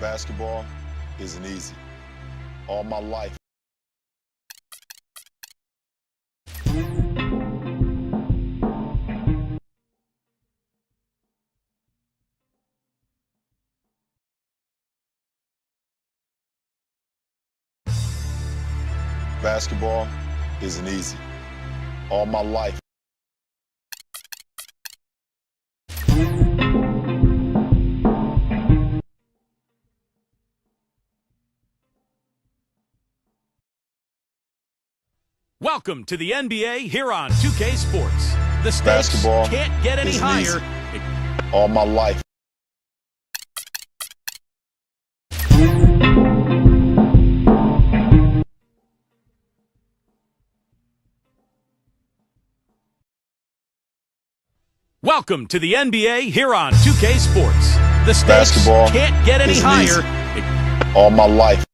Basketball isn't easy. All my life. Basketball isn't easy. All my life. Welcome to the NBA here on 2K Sports. The stakes Basketball can't get any isn't higher. easy. All my life. Welcome to the NBA here on 2K Sports. The stakes Basketball can't get any isn't higher. easy. All my life.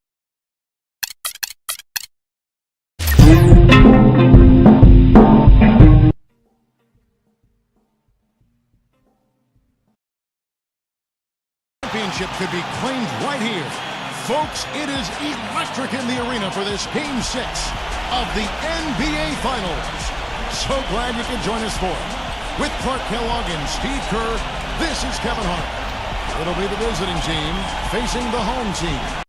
Championship could be claimed right here. Folks, it is electric in the arena for this Game 6 of the NBA Finals. So glad you could join us for it. With Clark Kellogg and Steve Kerr, this is Kevin Hart. It'll be the visiting team facing the home team.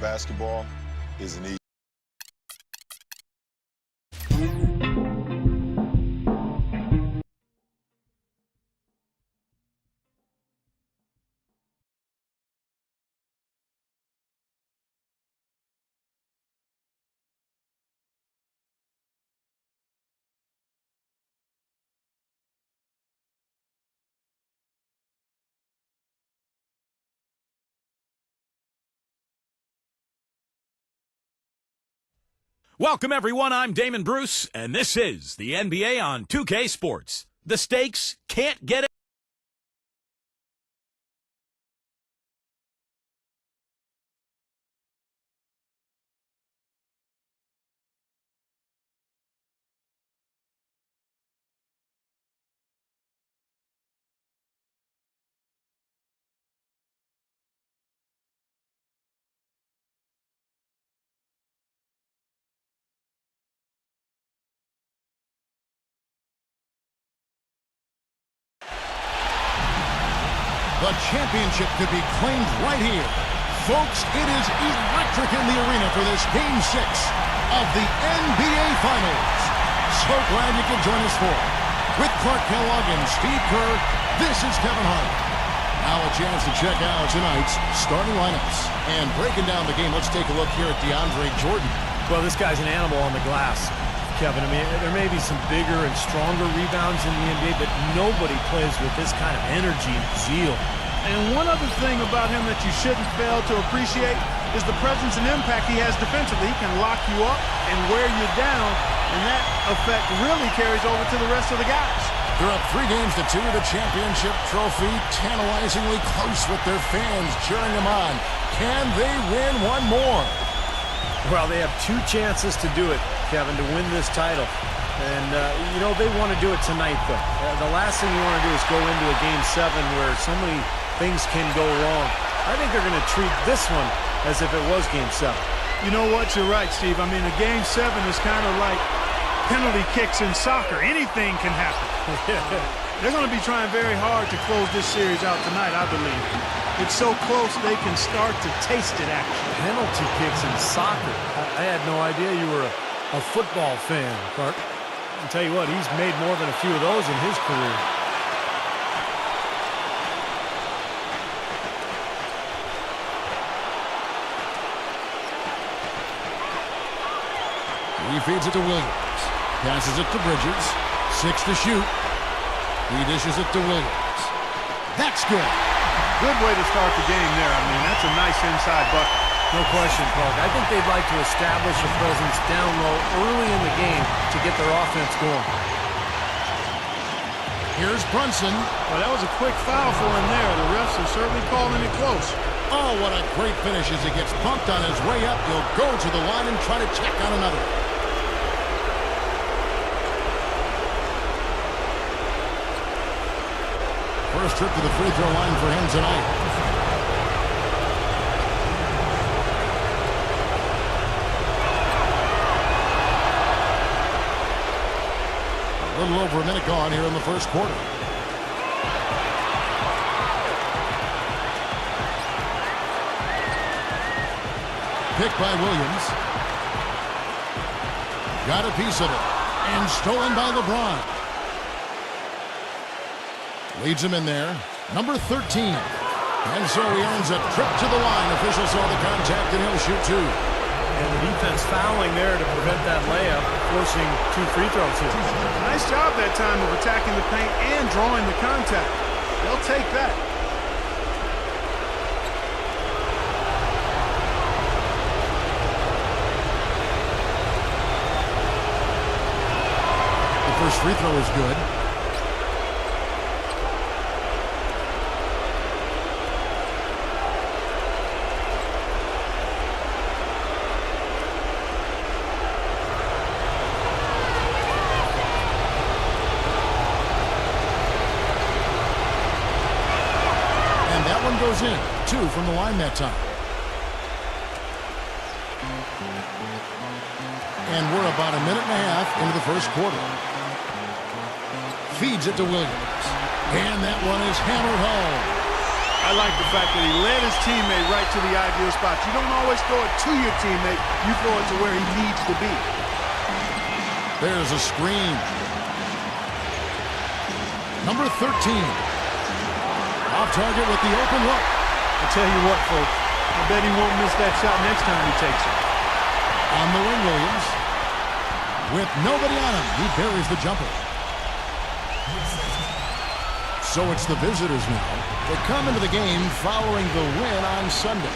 Basketball isn't easy. Welcome, everyone. I'm Damon Bruce, and this is the NBA on 2K Sports. The stakes can't get it. The championship could be claimed right here. Folks, it is electric in the arena for this Game 6 of the NBA Finals. So glad you could join us for it. With Clark Kellogg and Steve Kerr, this is Kevin Hart. Now a chance to check out tonight's starting lineups. And breaking down the game, let's take a look here at DeAndre Jordan. Well, this guy's an animal on the glass, Kevin. I mean, there may be some bigger and stronger rebounds in the NBA, but nobody plays with this kind of energy and zeal. And one other thing about him that you shouldn't fail to appreciate is the presence and impact he has defensively. He can lock you up and wear you down, and that effect really carries over to the rest of the guys. They're up 3-2 the championship trophy, tantalizingly close with their fans cheering them on. Can they win one more? Well, they have 2 chances to do it, Kevin, to win this title. And, you know, they want to do it tonight, though. The last thing you want to do is go into a Game 7 where so many things can go wrong. I think they're going to treat this one as if it was Game 7. You know what? You're right, Steve. I mean, a Game 7 is kind of like penalty kicks in soccer. Anything can happen. They're going to be trying very hard to close this series out tonight, I believe. It's so close they can start to taste it, actually. Penalty kicks in soccer. I had no idea you were a football fan, Clark. I'll tell you what, he's made more than a few of those in his career. He feeds it to Williams. Passes it to Bridges. 6 to shoot. He dishes it to Williams. That's good. Good way to start the game there. I mean, that's a nice inside bucket. No question, Clark. I think they'd like to establish a presence down low early in the game to get their offense going. Here's Brunson. Well, that was a quick foul for him there. The refs are certainly calling it close. Oh, what a great finish as he gets bumped on his way up. He'll go to the line and try to check on another. First trip to the free throw line for him tonight. A little over a minute gone here in the first quarter. Picked by Williams. Got a piece of it. And stolen by LeBron. Leads him in there. Number 13. And so he earns a trip to the line. Officials saw the contact and he'll shoot two. And the defense fouling there to prevent that layup, forcing 2 free throws here. Nice job that time of attacking the paint and drawing the contact. They'll take that. The first free throw is good. Goes in. 2 from the line that time. And we're about a minute and a half into the first quarter. Feeds it to Williams. And that one is hammered home. I like the fact that he led his teammate right to the ideal spot. You don't always throw it to your teammate. You throw it to where he needs to be. There's a screen. Number 13. Off target with the open look. I tell you what, folks, I bet he won't miss that shot next time he takes it. On the wing, Williams. With nobody on him, he buries the jumper. So it's the visitors now. They come into the game following the win on Sunday.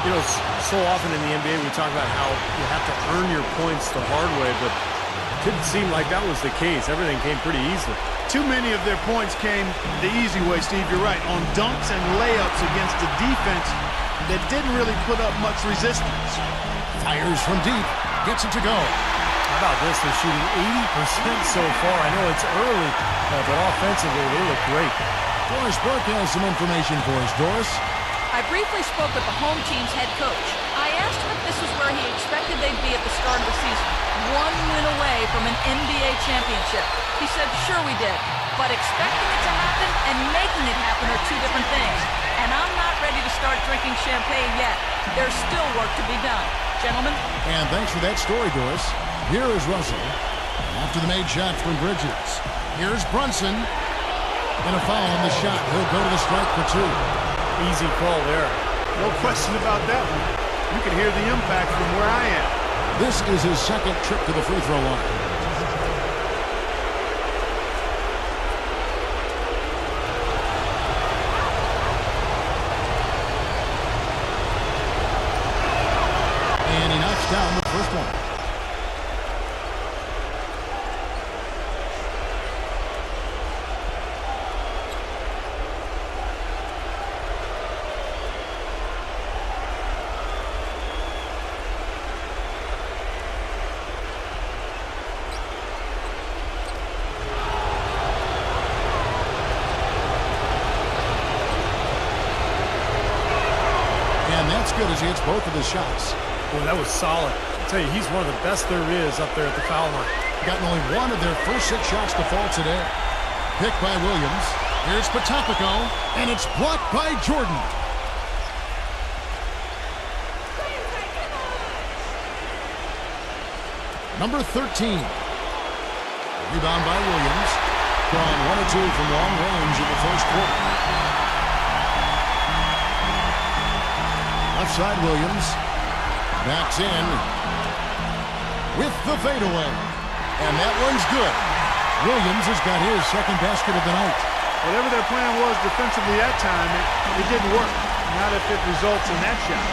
You know, so often in the NBA we talk about how you have to earn your points the hard way, but it didn't seem like that was the case. Everything came pretty easily. Too many of their points came the easy way, Steve. You're right. On dunks and layups against a defense that didn't really put up much resistance. Fires from deep. Gets it to go. How about this? They're shooting 80% so far. I know it's early, but offensively they look great. Doris Burke has some information for us. Doris? I briefly spoke with the home team's head coach. I asked him if this was where he expected they'd be at the start of the season. 1 win away from an NBA championship. He said, sure we did. But expecting it to happen and making it happen are 2 different things. And I'm not ready to start drinking champagne yet. There's still work to be done. Gentlemen? And thanks for that story, Doris. Here is Russell. After the made shot from Bridges. Here's Brunson. And a foul on the shot. He'll go to the strike for 2. Easy call there. No question about that one. You can hear the impact from where I am. This is his second trip to the free throw line. And he knocks down the first one. Good as he hits both of his shots. Boy, that was solid. I tell you, he's one of the best there is up there at the foul line. Gotten only 1 of their first 6 shots to fall today. Picked by Williams. Here's Patopico, and it's blocked by Jordan. Number 13. Rebound by Williams. Gone 1 or 2 from long range in the first quarter. Left side, Williams. Backs in with the fadeaway. And that one's good. Williams has got his second basket of the night. Whatever their plan was defensively that time, it didn't work. Not if it results in that shot.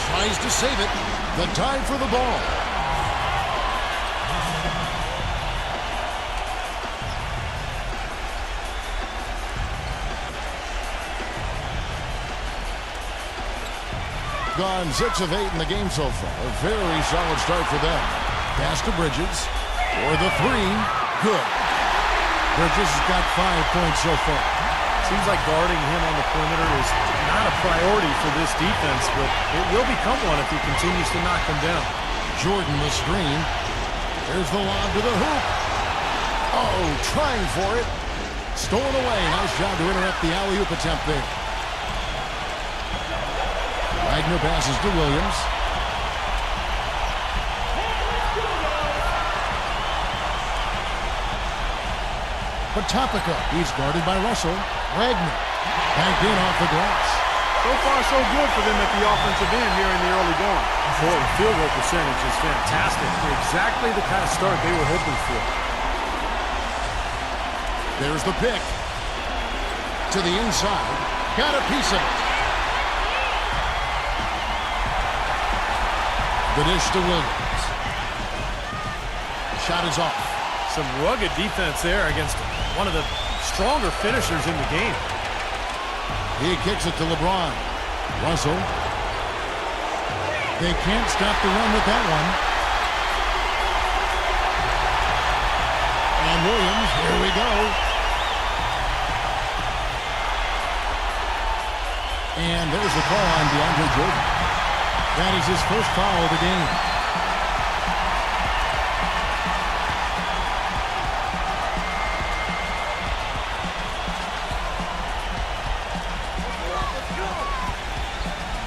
Tries to save it. The dive for the ball. gone 6 of 8 in the game so far. A very solid start for them. Pass to Bridges for the 3. Good. Bridges has got 5 points so far. Seems like guarding him on the perimeter is not a priority for this defense, but it will become one if he continues to knock them down. Jordan the screen. There's the lob to the hoop. Oh, trying for it. Stolen away. Nice job to interrupt the alley-oop attempt there. Wagner passes to Williams. Potopica. He's guarded by Russell. Wagner. Banked in off the glass. So far, so good for them at the offensive end here in the early going. Boy, the field goal percentage is fantastic. Exactly the kind of start they were hoping for. There's the pick. To the inside. Got a piece of it. The dish to Williams. Shot is off. Some rugged defense there against one of the stronger finishers in the game. He kicks it to LeBron. Russell. They can't stop the run with that one. And Williams, here we go. And there's the call on DeAndre Jordan. That is his first foul of the game.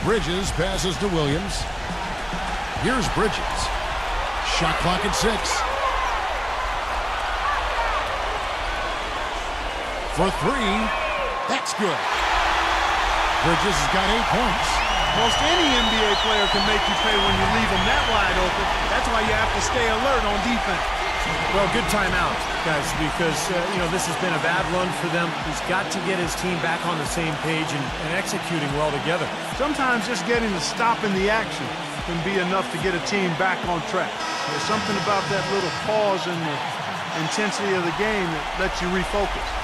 Bridges passes to Williams. Here's Bridges. Shot clock at 6. For 3. That's good. Bridges has got 8 points. Most any NBA player can make you pay when you leave them that wide open. That's why you have to stay alert on defense. Well, good timeout, guys, because, this has been a bad run for them. He's got to get his team back on the same page and executing well together. Sometimes just getting to stop in the action can be enough to get a team back on track. There's something about that little pause in the intensity of the game that lets you refocus.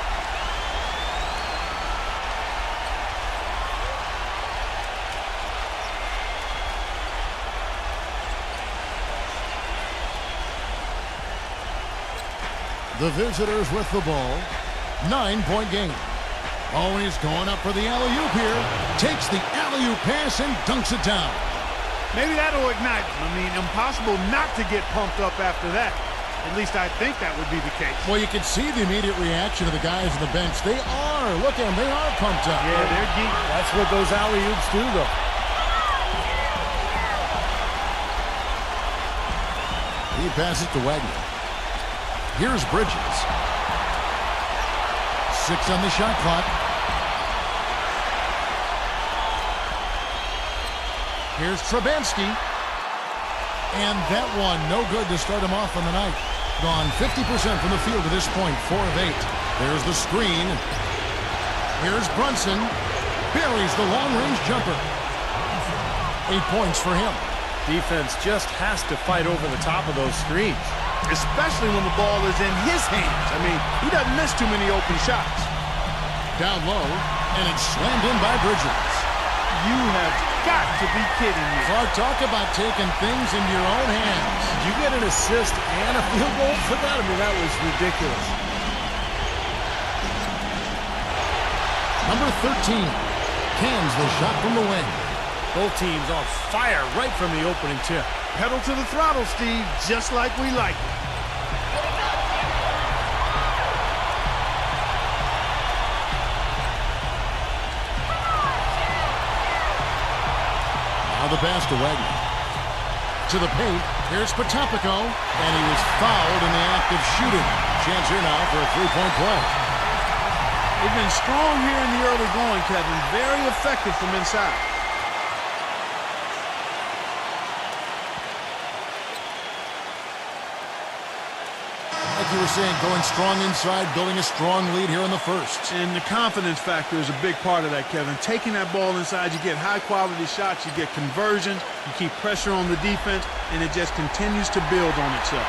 The visitors with the ball. 9-point game. Oh, he's going up for the alley-oop here. Takes the alley-oop pass and dunks it down. Maybe that'll ignite them. I mean, impossible not to get pumped up after that. At least I think that would be the case. Well, you can see the immediate reaction of the guys on the bench. They are. Look at them. They are pumped up. Yeah, they're geeked. That's what those alley-oops do, though. He passes to Wagner. Here's Bridges. 6 on the shot clock. Here's Trubansky. And that one, no good to start him off on the night. Gone 50% from the field to this point, 4 of 8. There's the screen. Here's Brunson. Buries the long-range jumper. 8 points for him. Defense just has to fight over the top of those screens. Especially when the ball is in his hands. I mean, he doesn't miss too many open shots. Down low, and it's slammed in by Bridges. You have got to be kidding me. Clark, talk about taking things into your own hands. Did you get an assist and a field goal for that? I mean, that was ridiculous. Number 13 cans the shot from the wing. Both teams on fire right from the opening tip. Pedal to the throttle, Steve, just like we like it. Now the pass to Wagner. To the paint, here's Potopico, and he was fouled in the act of shooting. Chance here now for a 3-point play. They've been strong here in the early going, Kevin. Very effective from inside. Like you were saying, going strong inside, building a strong lead here in the first. And the confidence factor is a big part of that, Kevin. Taking that ball inside, you get high-quality shots, you get conversions, you keep pressure on the defense, and it just continues to build on itself.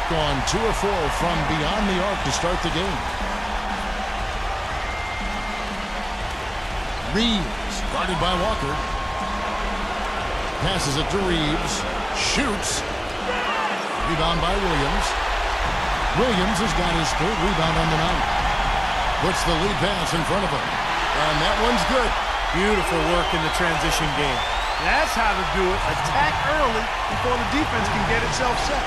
Gone 2 of 4 from beyond the arc to start the game. Reeves, guarded by Walker. Passes it to Reeves. Shoots. Rebound by Williams. Williams has got his third rebound on the night. Puts the lead pass in front of him. And that one's good. Beautiful work in the transition game. That's how to do it. Attack early before the defense can get itself set.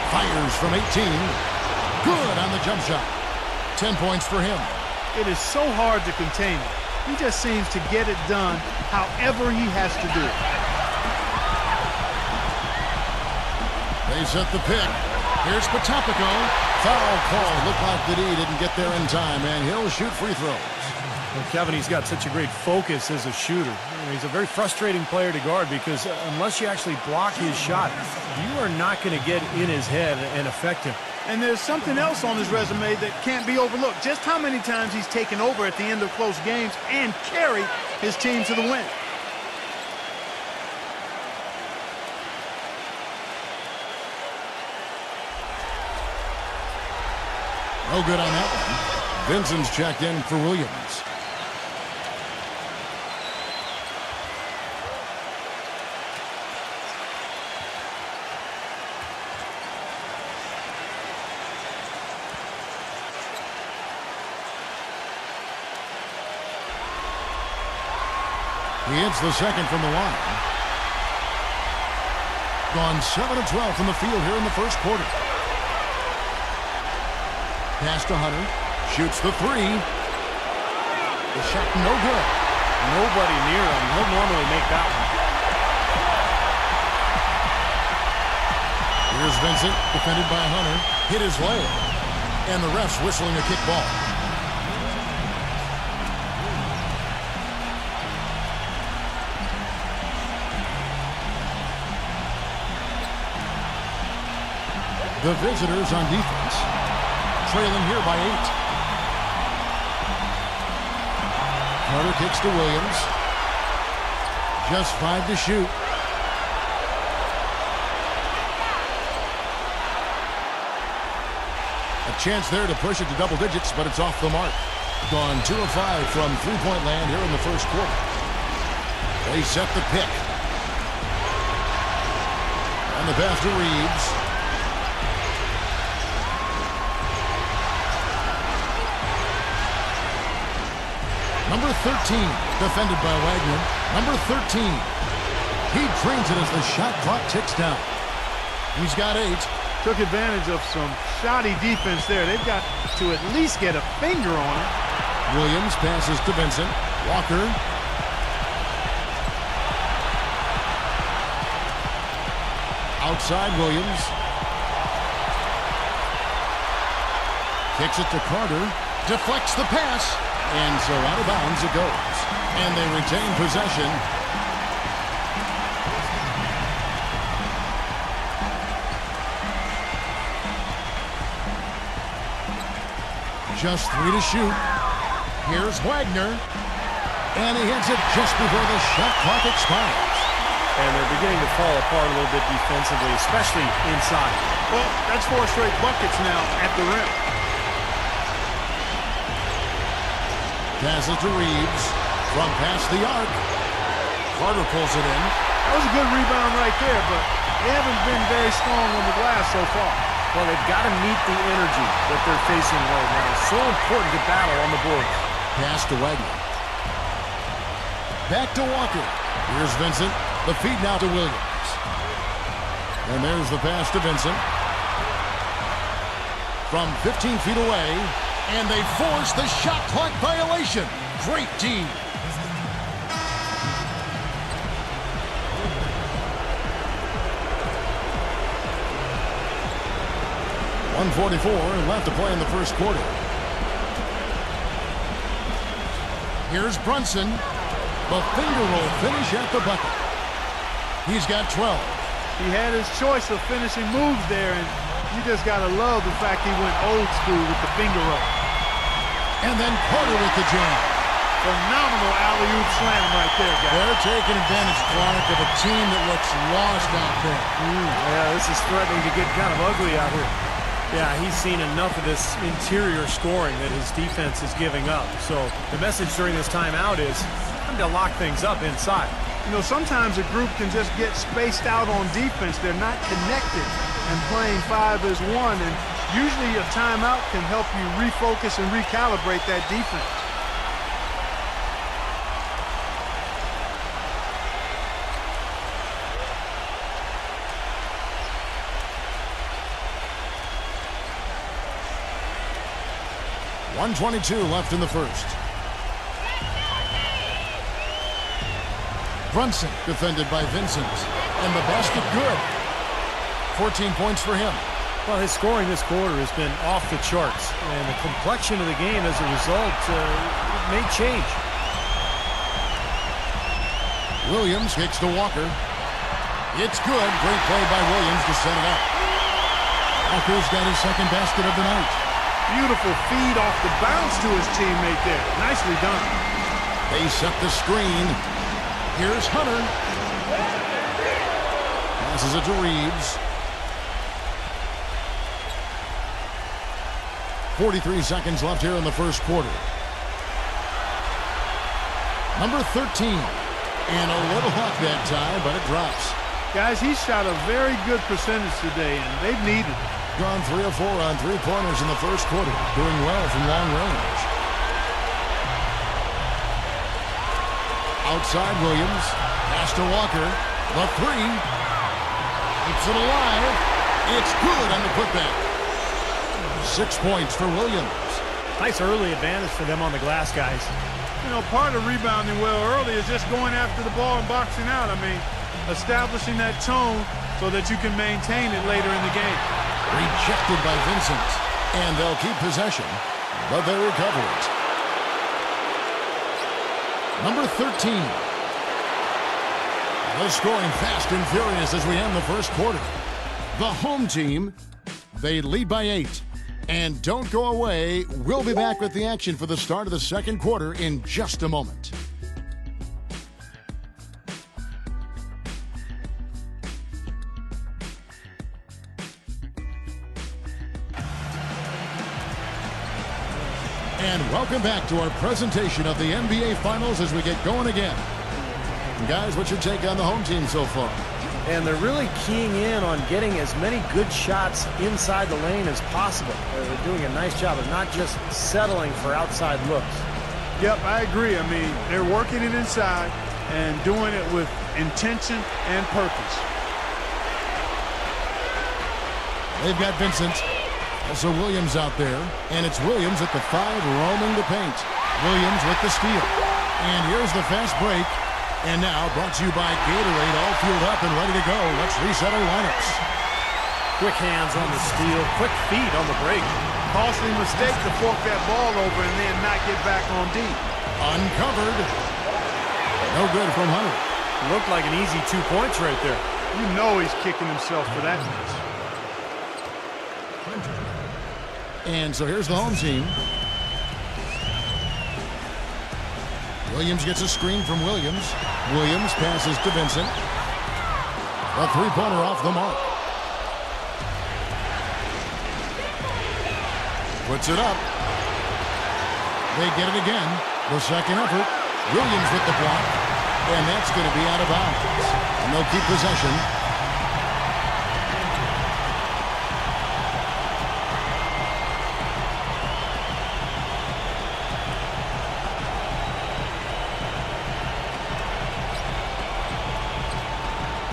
Fires from 18. Good on the jump shot. 10 points for him. It is so hard to contain him. He just seems to get it done however he has to do it. They set the pick. Here's Patopico. Foul call. Looked like that he didn't get there in time, and he'll shoot free throws. Well, Kevin, he's got such a great focus as a shooter. He's a very frustrating player to guard because unless you actually block his shot, you are not going to get in his head and affect him. And there's something else on his resume that can't be overlooked. Just how many times he's taken over at the end of close games and carried his team to the win. No good on that one. Vincent's checked in for Williams. He hits the second from the line. Gone 7 of 12 from the field here in the first quarter. Pass to Hunter. Shoots the three. The shot no good. Nobody near him. He'll normally make that one. Here's Vincent, defended by Hunter. Hit his leg. And the ref's whistling a kick ball. The visitors on defense, trailing here by 8. Carter kicks to Williams. Just 5 to shoot. A chance there to push it to double digits, but it's off the mark. Gone 2 of 5 from three-point land here in the first quarter. They set the pick. And the pass to Reeves. Number 13, defended by Wagner. Number 13. He drains it as the shot clock ticks down. He's got 8. Took advantage of some shoddy defense there. They've got to at least get a finger on it. Williams passes to Vincent. Walker. Outside Williams. Kicks it to Carter. Deflects the pass. And so out of bounds it goes. And they retain possession. Just 3 to shoot. Here's Wagner. And he hits it just before the shot clock expires. And they're beginning to fall apart a little bit defensively, especially inside. Well, that's 4 straight buckets now at the rim. Passes to Reeves. From past the arc. Carter pulls it in. That was a good rebound right there, but they haven't been very strong on the glass so far. Well, they've got to meet the energy that they're facing right now. It's so important to battle on the board. Pass to Wagner. Back to Walker. Here's Vincent. The feed now to Williams. And there's the pass to Vincent. From 15 feet away. And they force the shot clock violation. Great team. .144 left to play in the first quarter. Here's Brunson. The finger roll finish at the bucket. He's got 12. He had his choice of finishing moves there, and you just got to love the fact he went old school with the finger roll. And then Carter with the jam. Phenomenal alley-oop slam right there, guys. They're taking advantage, Clark, of a team that looks lost out there. Yeah, this is threatening to get kind of ugly out here. Yeah, he's seen enough of this interior scoring that his defense is giving up. So the message during this timeout is time to lock things up inside. You know, sometimes a group can just get spaced out on defense. They're not connected and playing 5 as 1. And usually a timeout can help you refocus and recalibrate that defense. .122 left in the first. Brunson defended by Vincent. And the basket good. 14 points for him. Well, his scoring this quarter has been off the charts. And the complexion of the game as a result may change. Williams kicks to Walker. It's good. Great play by Williams to set it up. Walker's got his second basket of the night. Beautiful feed off the bounce to his teammate there. Nicely done. They set the screen. Here's Hunter. Passes it to Reeves. 43 seconds left here in the first quarter. Number 13. And a little hot that time, but it drops. Guys, he shot a very good percentage today, and they've needed it. Gone 3 of 4 on three-pointers in the first quarter. Doing well from long range. Outside Williams. Pass to Walker. The 3. Keeps it alive. It's good on the putback. 6 points for Williams. Nice early advantage for them on the glass, guys. You know, part of rebounding well early is just going after the ball and boxing out. I mean, establishing that tone so that you can maintain it later in the game. Rejected by Vincent. And they'll keep possession, but they recover it. Number 13. They're scoring fast and furious as we end the first quarter. The home team, they lead by 8. And don't go away. We'll be back with the action for the start of the second quarter in just a moment. And welcome back to our presentation of the NBA Finals as we get going again. And guys, what's your take on the home team so far? And they're really keying in on getting as many good shots inside the lane as possible. They're doing a nice job of not just settling for outside looks. Yep, I agree. I mean, they're working it inside and doing it with intention and purpose. They've got Vincent. Also Williams out there. And it's Williams at the 5 roaming the paint. Williams with the steal. And here's the fast break. And now brought to you by Gatorade, all fueled up and ready to go. Let's reset our lineups. Quick hands on the steal, quick feet on the break. Costly mistake to fork that ball over and then not get back on D. Uncovered. No good from Hunter. Looked like an easy 2 points right there. You know he's kicking himself for that miss. And so here's the home team. Williams gets a screen from Williams. Williams passes to Vincent. A three-pointer off the mark. Puts it up. They get it again. The second effort. Williams with the block. And that's going to be out of bounds. And they'll keep possession.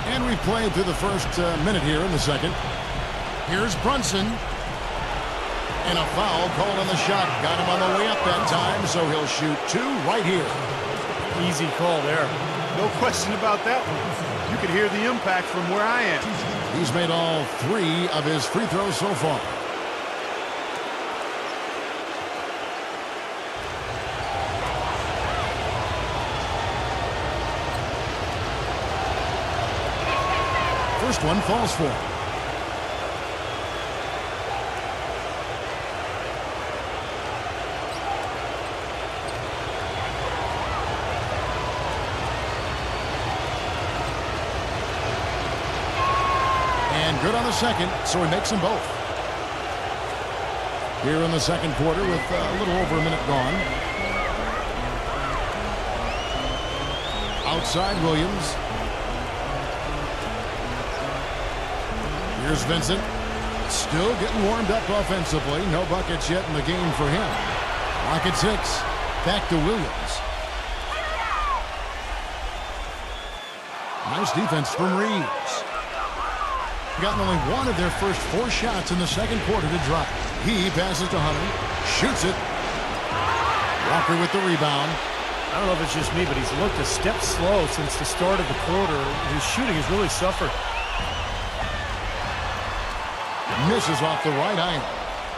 And we've played through the first minute here in the second. Here's Brunson. And a foul called on the shot. Got him on the way up that time, so he'll shoot 2 right here. Easy call there. No question about that one. You can hear the impact from where I am. He's made all 3 of his free throws so far. First one falls for him. And good on the second, so he makes them both. here in the second quarter with a little over a minute gone. Outside Williams. Here's Vincent. Still getting warmed up offensively. No buckets yet in the game for him. Rocket 6. Back to Williams. Nice defense from Reeves. Gotten only one of their first 4 shots in the second quarter to drop. He passes to Hunter. Shoots it. Walker with the rebound. I don't know if it's just me, but he's looked a step slow since the start of the quarter. His shooting has really suffered. Misses off the right iron.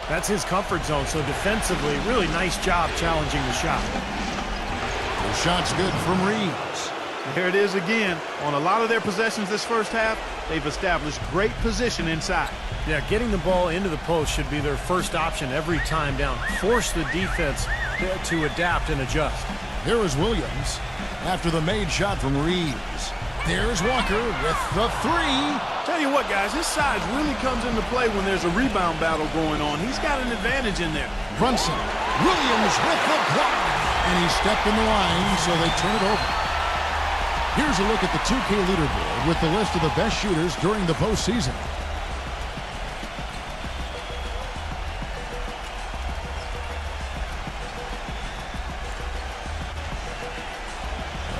That's his comfort zone, so defensively, really nice job challenging the shot. The shot's good from Reeves. There it is again. On a lot of their possessions this first half, they've established great position inside. Yeah, getting the ball into the post should be their first option every time down. Force the defense to adapt and adjust. Here is Williams after the made shot from Reeves. There's Walker with the 3. Tell you what, guys, his size really comes into play when there's a rebound battle going on. He's got an advantage in there. Brunson. Williams with the block. And he stepped in the line, so they turn it over. Here's a look at the 2K leaderboard with the list of the best shooters during the postseason.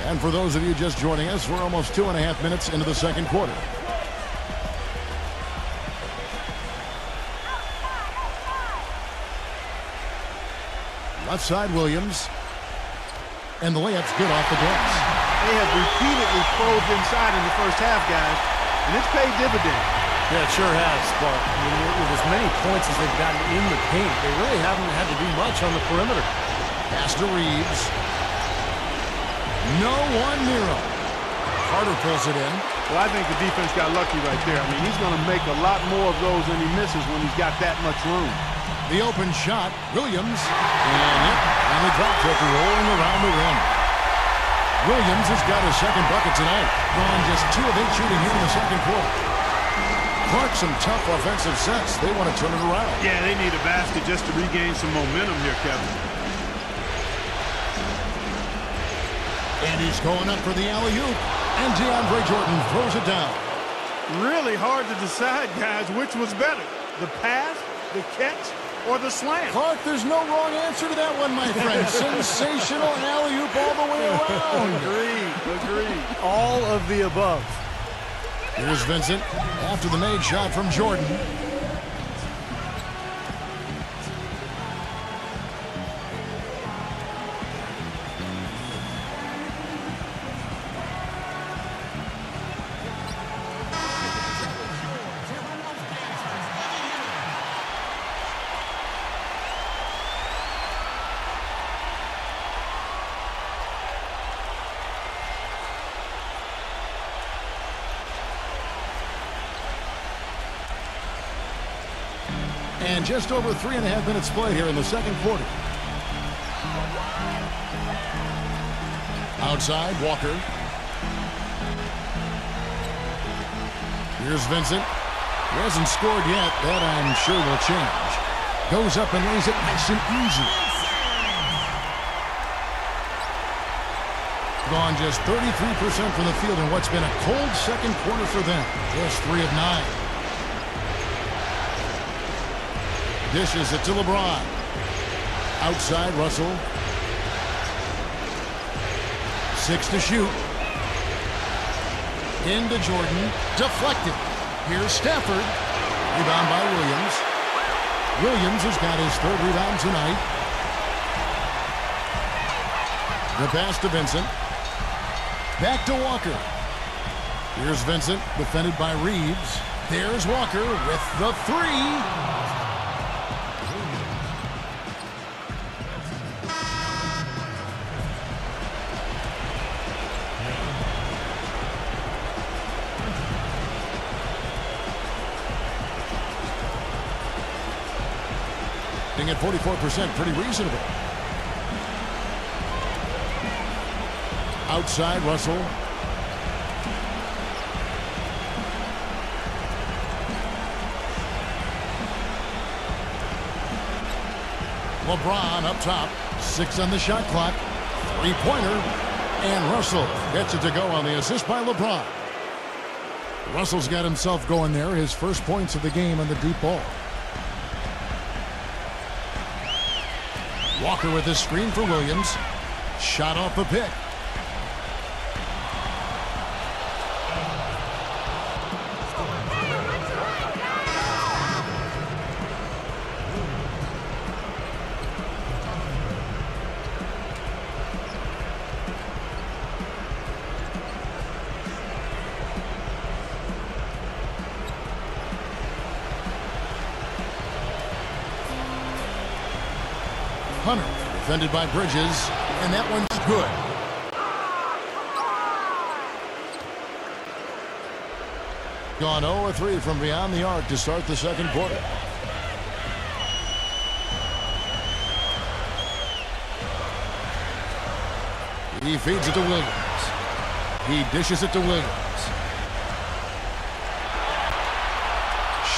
And for those of you just joining us, we're almost 2.5 minutes into the second quarter. Left side Williams. And the layup's good off the glass. They have repeatedly probed inside in the first half, guys, and it's paid dividends. Yeah, it sure has, Clark. I mean, with as many points as they've gotten in the paint, they really haven't had to do much on the perimeter. Pass to Reeves. No one near him. Carter pulls it in. Well, I think the defense got lucky right there. I mean, he's going to make a lot more of those than he misses when he's got that much room. The open shot, Williams, and the drop kick rolling around the rim. Williams has got his second bucket tonight. Gone just 2 of 8 shooting here in the second quarter. Clark, some tough offensive sets. They want to turn it around. Yeah, they need a basket just to regain some momentum here, Kevin. And he's going up for the alley-oop. And DeAndre Jordan throws it down. Really hard to decide, guys, which was better. The pass, the catch, or the slam. Clark, there's no wrong answer to that one, my friend. Sensational alley-oop all the way around. Agreed. All of the above. Here's Vincent after the made shot from Jordan. And just over 3.5 minutes played here in the second quarter. Outside, Walker. Here's Vincent. He hasn't scored yet. That, I'm sure, will change. Goes up and lays it nice and easy. Gone just 33% from the field in what's been a cold second quarter for them. Just 3 of 9. Dishes it to LeBron. Outside, Russell. 6 to shoot. Into Jordan. Deflected. Here's Stafford. Rebound by Williams. Williams has got his 3rd rebound tonight. The pass to Vincent. Back to Walker. Here's Vincent, defended by Reeves. There's Walker with the 3. At 44%, pretty reasonable. Outside, Russell. LeBron up top. 6 on the shot clock. Three-pointer. And Russell gets it to go on the assist by LeBron. Russell's got himself going there. His first points of the game on the deep ball. Walker with his screen for Williams. Shot off the pick. Hunter, defended by Bridges, and that one's good. Gone 0-3 from beyond the arc to start the second quarter. He feeds it to Williams. He dishes it to Williams.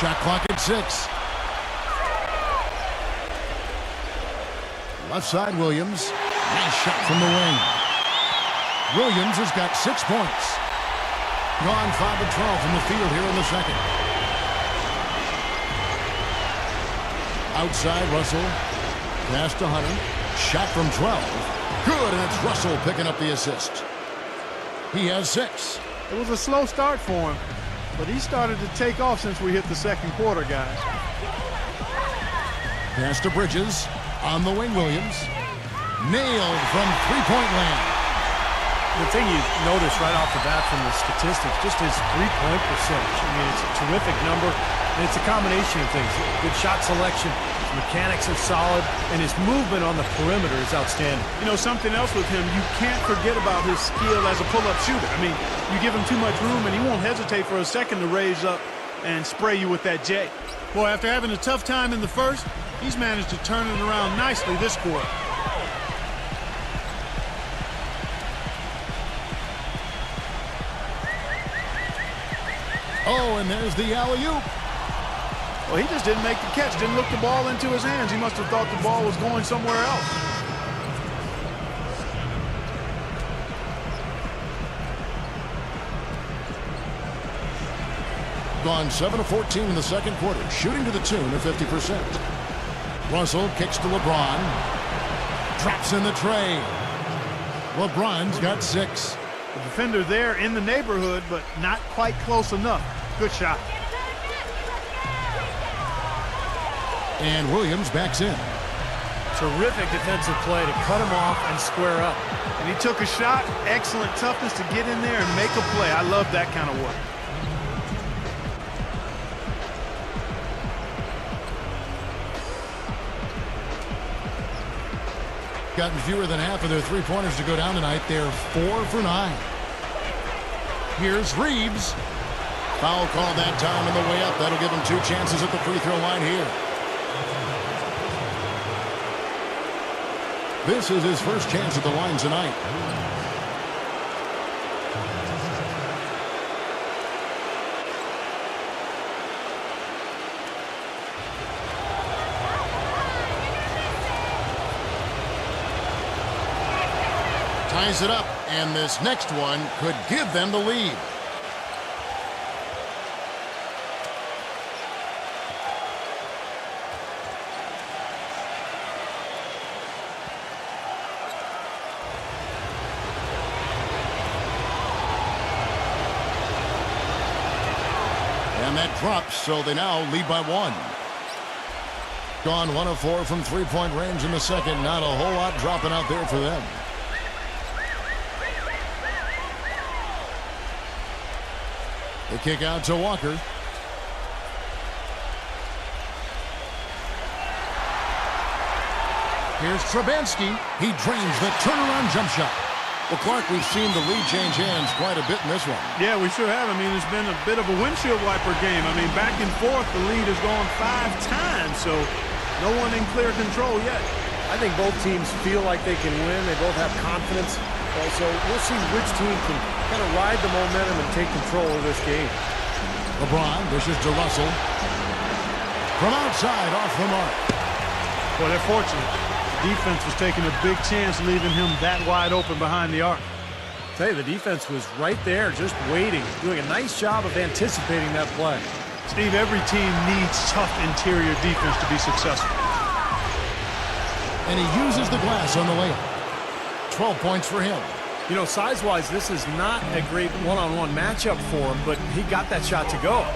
Shot clock at 6. Left side, Williams. Nice shot from the wing. Williams has got 6 points. Gone 5 of 12 from the field here in the second. Outside, Russell. Pass to Hunter. Shot from 12. Good, and it's Russell picking up the assist. He has 6. It was a slow start for him, but he started to take off since we hit the second quarter, guys. Pass to Bridges. On the wing, Williams. Nailed from three-point land. The thing you notice right off the bat from the statistics, just his three-point percentage. I mean, it's a terrific number, and it's a combination of things. Good shot selection, his mechanics are solid, and his movement on the perimeter is outstanding. You know, something else with him, you can't forget about his skill as a pull-up shooter. I mean, you give him too much room, and he won't hesitate for a second to raise up and spray you with that J. Boy, after having a tough time in the first, he's managed to turn it around nicely this quarter. Oh, and there's the alley-oop. Well, he just didn't make the catch, didn't look the ball into his hands. He must have thought the ball was going somewhere else. Gone 7 of 14 in the second quarter, shooting to the tune of 50%. Russell kicks to LeBron. Drops in the tray. LeBron's got 6. The defender there in the neighborhood, but not quite close enough. Good shot. And Williams backs in. Terrific defensive play to cut him off and square up. And he took a shot. Excellent toughness to get in there and make a play. I love that kind of work. Gotten fewer than half of their three-pointers to go down tonight. They're 4 for 9. Here's Reeves. Foul call that time on the way up. That'll give him 2 chances at the free throw line here. This is his first chance at the line tonight. Ties it up, and this next one could give them the lead. And that drops, so they now lead by 1. Gone 1 of 4 from three-point range in the second. Not a whole lot dropping out there for them. The kick out to Walker. Here's Trubansky. He drains the turnaround jump shot. Well, Clark, we've seen the lead change hands quite a bit in this one. Yeah, we sure have. I mean, it's been a bit of a windshield wiper game. I mean, back and forth, the lead has gone 5 times, so no one in clear control yet. I think both teams feel like they can win. They both have confidence. So we'll see which team can kind of ride the momentum and take control of this game. LeBron dishes to Russell. From outside, off the mark. Well, they're fortunate. The defense was taking a big chance leaving him that wide open behind the arc. Tell you, the defense was right there just waiting, doing a nice job of anticipating that play. Steve, every team needs tough interior defense to be successful. And he uses the glass on the layup. 12 points for him. You know, size-wise, this is not a great one-on-one matchup for him, but he got that shot to go.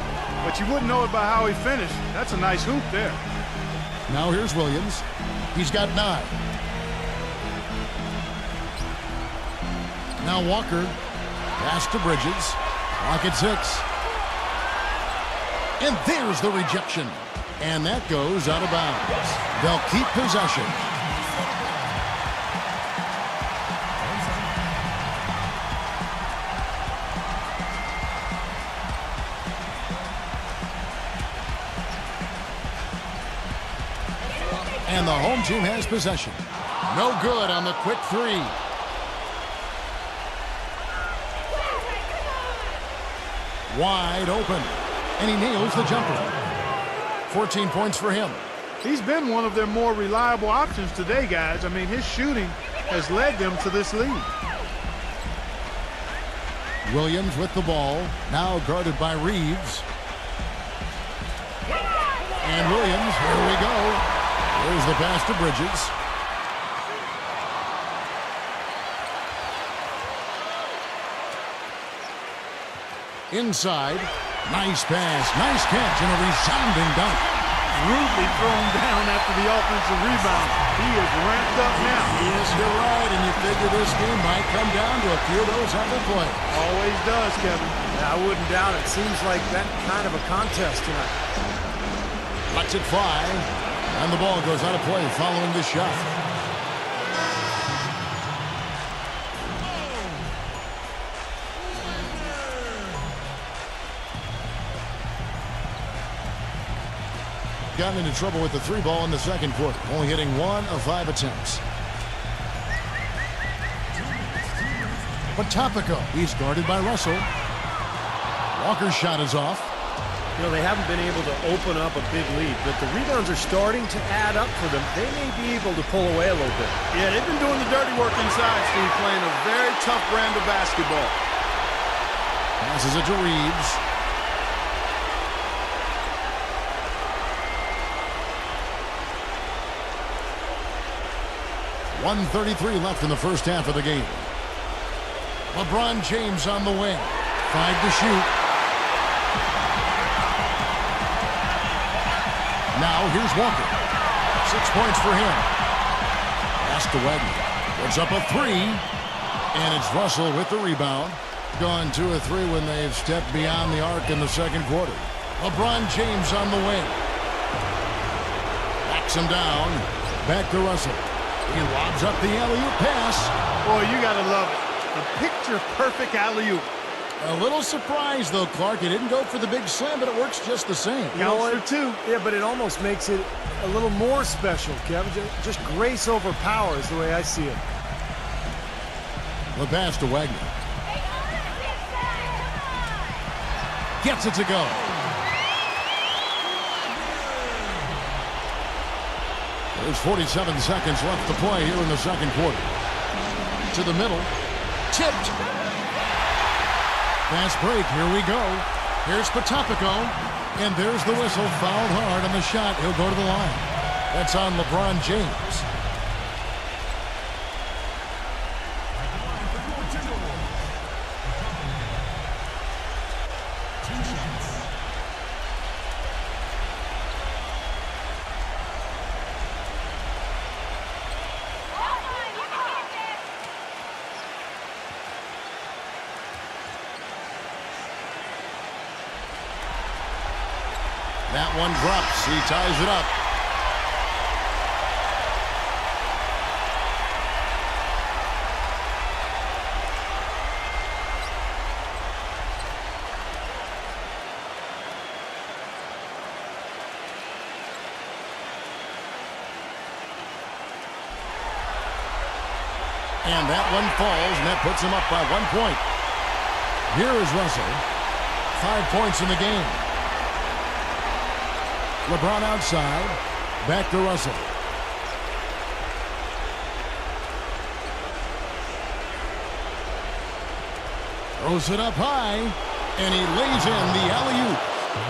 But you wouldn't know it by how he finished. That's a nice hoop there. Now here's Williams. He's got 9. Now Walker. Pass to Bridges. Clock at 6. And there's the rejection. And that goes out of bounds. They'll keep possession. And the home team has possession. No good on the quick 3. Wide open. And he nails the jumper. 14 points for him. He's been one of their more reliable options today, guys. I mean, his shooting has led them to this lead. Williams with the ball. Now guarded by Reeves. And Williams, here we go. There's the pass to Bridges. Inside. Nice pass. Nice catch and a resounding dunk. Rudely thrown down after the offensive rebound. He is ramped up now. Yes, you're right, and you figure this game might come down to a few of those other plays. Always does, Kevin. I wouldn't doubt it. Seems like that kind of a contest tonight. Lets it fly. And the ball goes out of play following the shot. Gotten into trouble with the 3 ball in the second quarter. Only hitting 1 of 5 attempts. Potapico. He's guarded by Russell. Walker's shot is off. You know, they haven't been able to open up a big lead, but the rebounds are starting to add up for them. They may be able to pull away a little bit. Yeah, they've been doing the dirty work inside, Steve, playing a very tough brand of basketball. Passes it to Reeves. .133 left in the first half of the game. LeBron James on the wing. 5 to shoot. Now here's Walker. 6 points for him. Pass to Wagner. Puts up a 3. And it's Russell with the rebound. Gone 2 of 3 when they've stepped beyond the arc in the second quarter. LeBron James on the wing. Backs him down. Back to Russell. He lobs up the alley-oop pass. Boy, you got to love it. A picture-perfect alley-oop. A little surprised, though, Clark. He didn't go for the big slam, but it works just the same. Counts for 2. Yeah, but it almost makes it a little more special, Kevin. Just grace over power is the way I see it. The pass to Wagner. Gets it to go. There's 47 seconds left to play here in the second quarter. To the middle. Tipped. Fast break. Here we go. Here's Potapico. And there's the whistle. Fouled hard on the shot. He'll go to the line. That's on LeBron James. That one drops. He ties it up. And that one falls, and that puts him up by 1 point. Here is Russell. 5 points in the game. LeBron outside. Back to Russell. Throws it up high, and he lays in the alley-oop.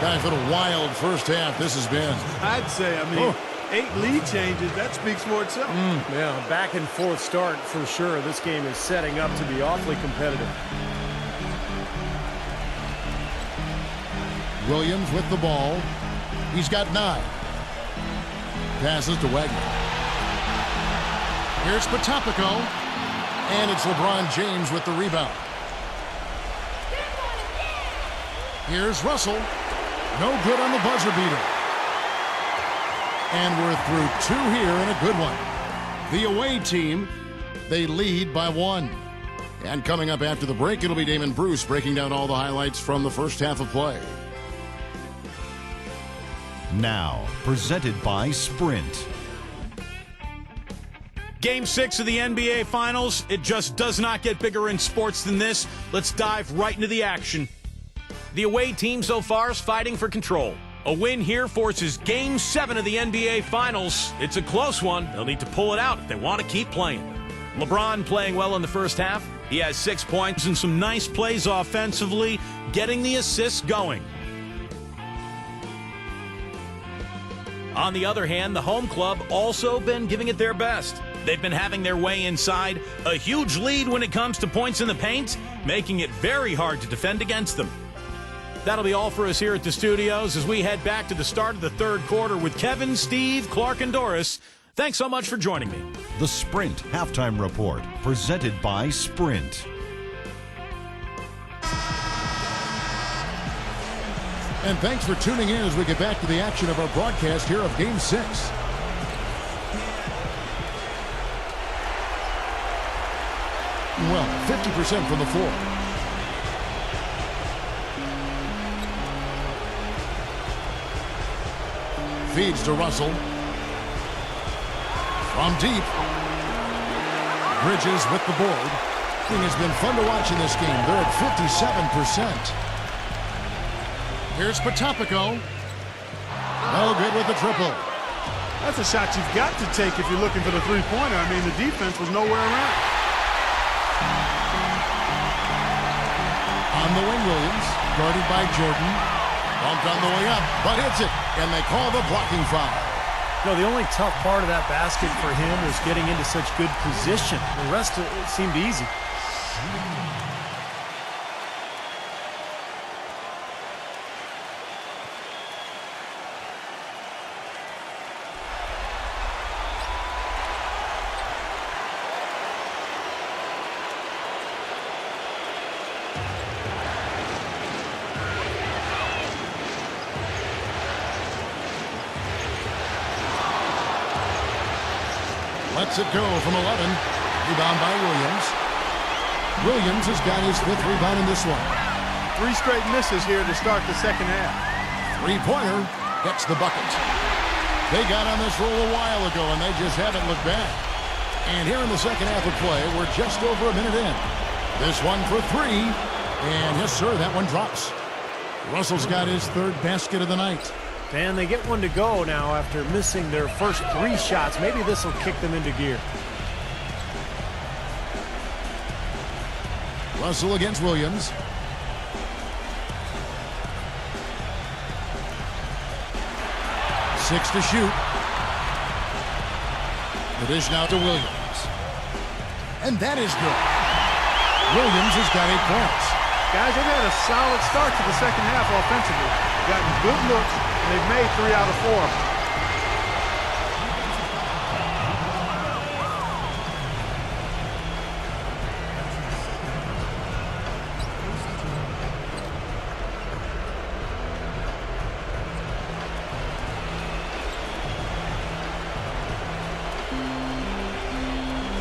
Guys, what a wild first half this has been. I'd say, 8 lead changes, that speaks for itself. Yeah, back and forth start for sure. This game is setting up to be awfully competitive. Williams with the ball. He's got 9. Passes to Wagner. Here's Potapico. And it's LeBron James with the rebound. Here's Russell. No good on the buzzer beater. And we're through 2 here and a good one. The away team, they lead by 1. And coming up after the break, it'll be Damon Bruce breaking down all the highlights from the first half of play. Now, presented by Sprint. Game 6 of the NBA Finals. It just does not get bigger in sports than this. Let's dive right into the action. The away team so far is fighting for control. A win here forces Game 7 of the NBA Finals. It's a close one. They'll need to pull it out if they want to keep playing. LeBron playing well in the first half. He has 6 points and some nice plays offensively, getting the assists going. On the other hand, the home club also been giving it their best. They've been having their way inside, a huge lead when it comes to points in the paint, making it very hard to defend against them. That'll be all for us here at the studios as we head back to the start of the third quarter with Kevin, Steve, Clark, and Doris. Thanks so much for joining me. The Sprint Halftime Report, presented by Sprint. And thanks for tuning in as we get back to the action of our broadcast here of Game 6. Well, 50% from the floor. Feeds to Russell. From deep. Bridges with the board. It has been fun to watch in this game. They're at 57%. Here's Potapico. No good with the triple. That's a shot you've got to take if you're looking for the three-pointer. The defense was nowhere around. On the wing, Williams, guarded by Jordan. Bumped on the way up, but hits it, and they call the blocking foul. No, the only tough part of that basket for him was getting into such good position. The rest of it seemed easy. Lets it go from 11. Rebound by Williams. Williams has got his 5th rebound in this one. 3 straight misses here to start the second half. Three-pointer gets the bucket. They got on this roll a while ago, and they just haven't looked back. And here in the second half of play, we're just over a minute in. This one for 3. And yes, sir, that one drops. Russell's got his 3rd basket of the night. And they get one to go now after missing their first 3 shots. Maybe this will kick them into gear. Russell against Williams. Six to shoot. The dish now to Williams. And that is good. Williams has got 8 points. Guys, they've had a solid start to the second half offensively. Gotten good looks, and they've made 3 out of 4 of them.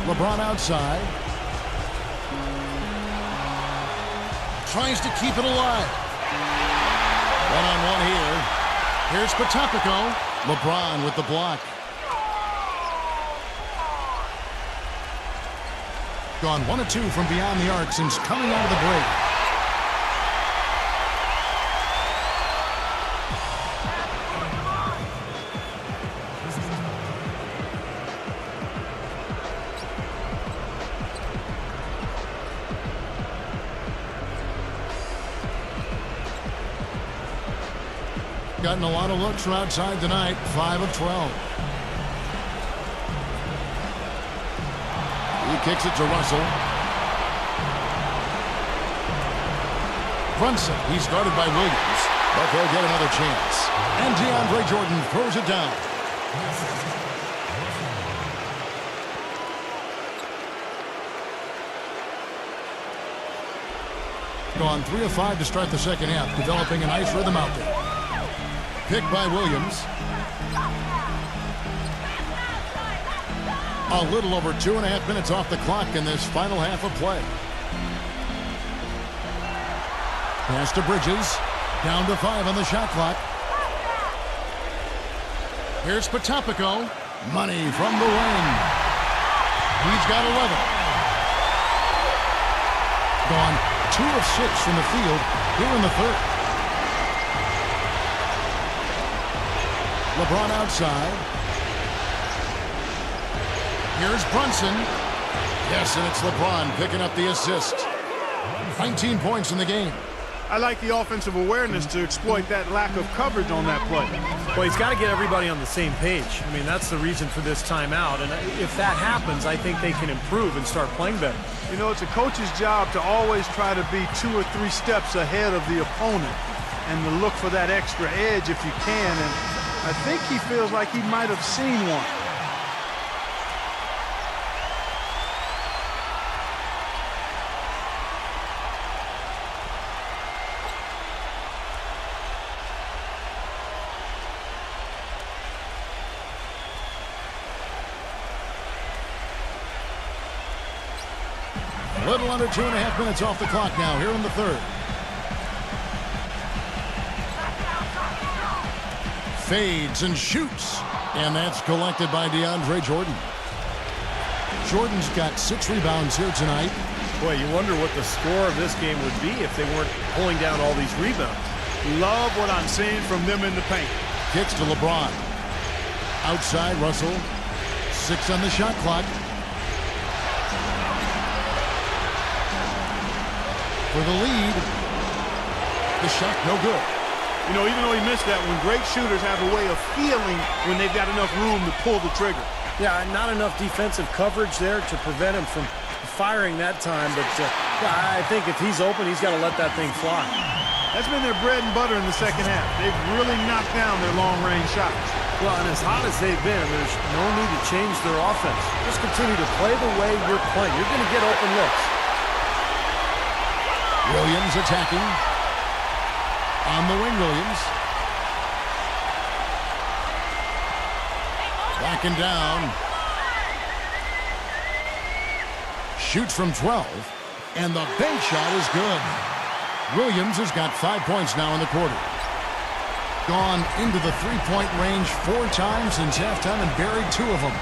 LeBron outside. Tries to keep it alive. One-on-one here. Here's Potapico. LeBron with the block. Gone 1 of 2 from beyond the arc since coming out of the break. Gotten a lot of looks from outside tonight. 5 of 12. He kicks it to Russell. Brunson, he started by Williams, but they'll get another chance. And DeAndre Jordan throws it down. Gone 3 of 5 to start the second half, developing a nice rhythm out there. Picked by Williams. A little over 2.5 minutes off the clock in this final half of play. Pass to Bridges. Down to 5 on the shot clock. Here's Potapico. Money from the wing. He's got 11. Gone 2 of 6 from the field here in the third. LeBron outside. Here's Brunson. Yes, and it's LeBron picking up the assist. 19 points in the game. I like the offensive awareness to exploit that lack of coverage on that play. Well, he's got to get everybody on the same page. I mean, that's the reason for this timeout. And if that happens, I think they can improve and start playing better. You know, it's a coach's job to always try to be 2 or 3 steps ahead of the opponent and to look for that extra edge if you can. And I think he feels like he might have seen one. A little under 2.5 minutes off the clock now here in the third. Fades and shoots. And that's collected by DeAndre Jordan. Jordan's got 6 rebounds here tonight. Boy, you wonder what the score of this game would be if they weren't pulling down all these rebounds. Love what I'm seeing from them in the paint. Kicks to LeBron. Outside, Russell. 6 on the shot clock. For the lead. The shot no good. You know, even though he missed that one, great shooters have a way of feeling when they've got enough room to pull the trigger. Yeah, not enough defensive coverage there to prevent him from firing that time. But I think if he's open, he's got to let that thing fly. That's been their bread and butter in the second half. They've really knocked down their long-range shots. Well, and as hot as they've been, there's no need to change their offense. Just continue to play the way you're playing. You're going to get open looks. Williams attacking. On the wing, Williams. Backing down. Shoots from 12. And the bank shot is good. Williams has got 5 points now in the quarter. Gone into the three-point range 4 times since halftime and buried 2 of them.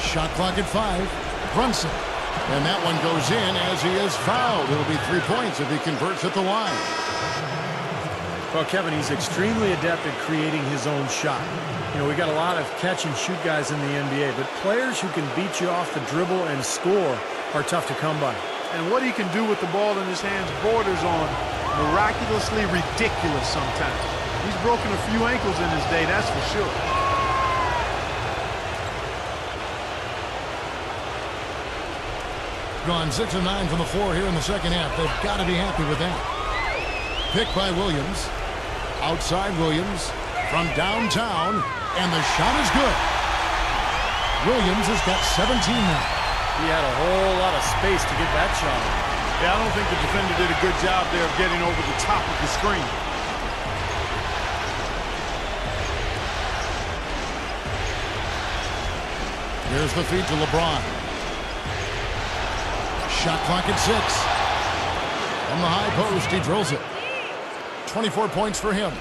Shot clock at 5. Brunson. And that one goes in as he is fouled. It'll be 3 points if he converts at the line. Well, Kevin, he's extremely adept at creating his own shot. You know, we got a lot of catch-and-shoot guys in the NBA, but players who can beat you off the dribble and score are tough to come by. And what he can do with the ball in his hands borders on miraculously ridiculous sometimes. He's broken a few ankles in his day, that's for sure. Gone 6 of 9 from the floor here in the second half. They've got to be happy with that. Picked by Williams. Outside Williams from downtown, and the shot is good. Williams has got 17 now. He had a whole lot of space to get that shot. Yeah, I don't think the defender did a good job there of getting over the top of the screen. Here's the feed to LeBron. Shot clock at 6. From the high post, he drills it. 24 points for him.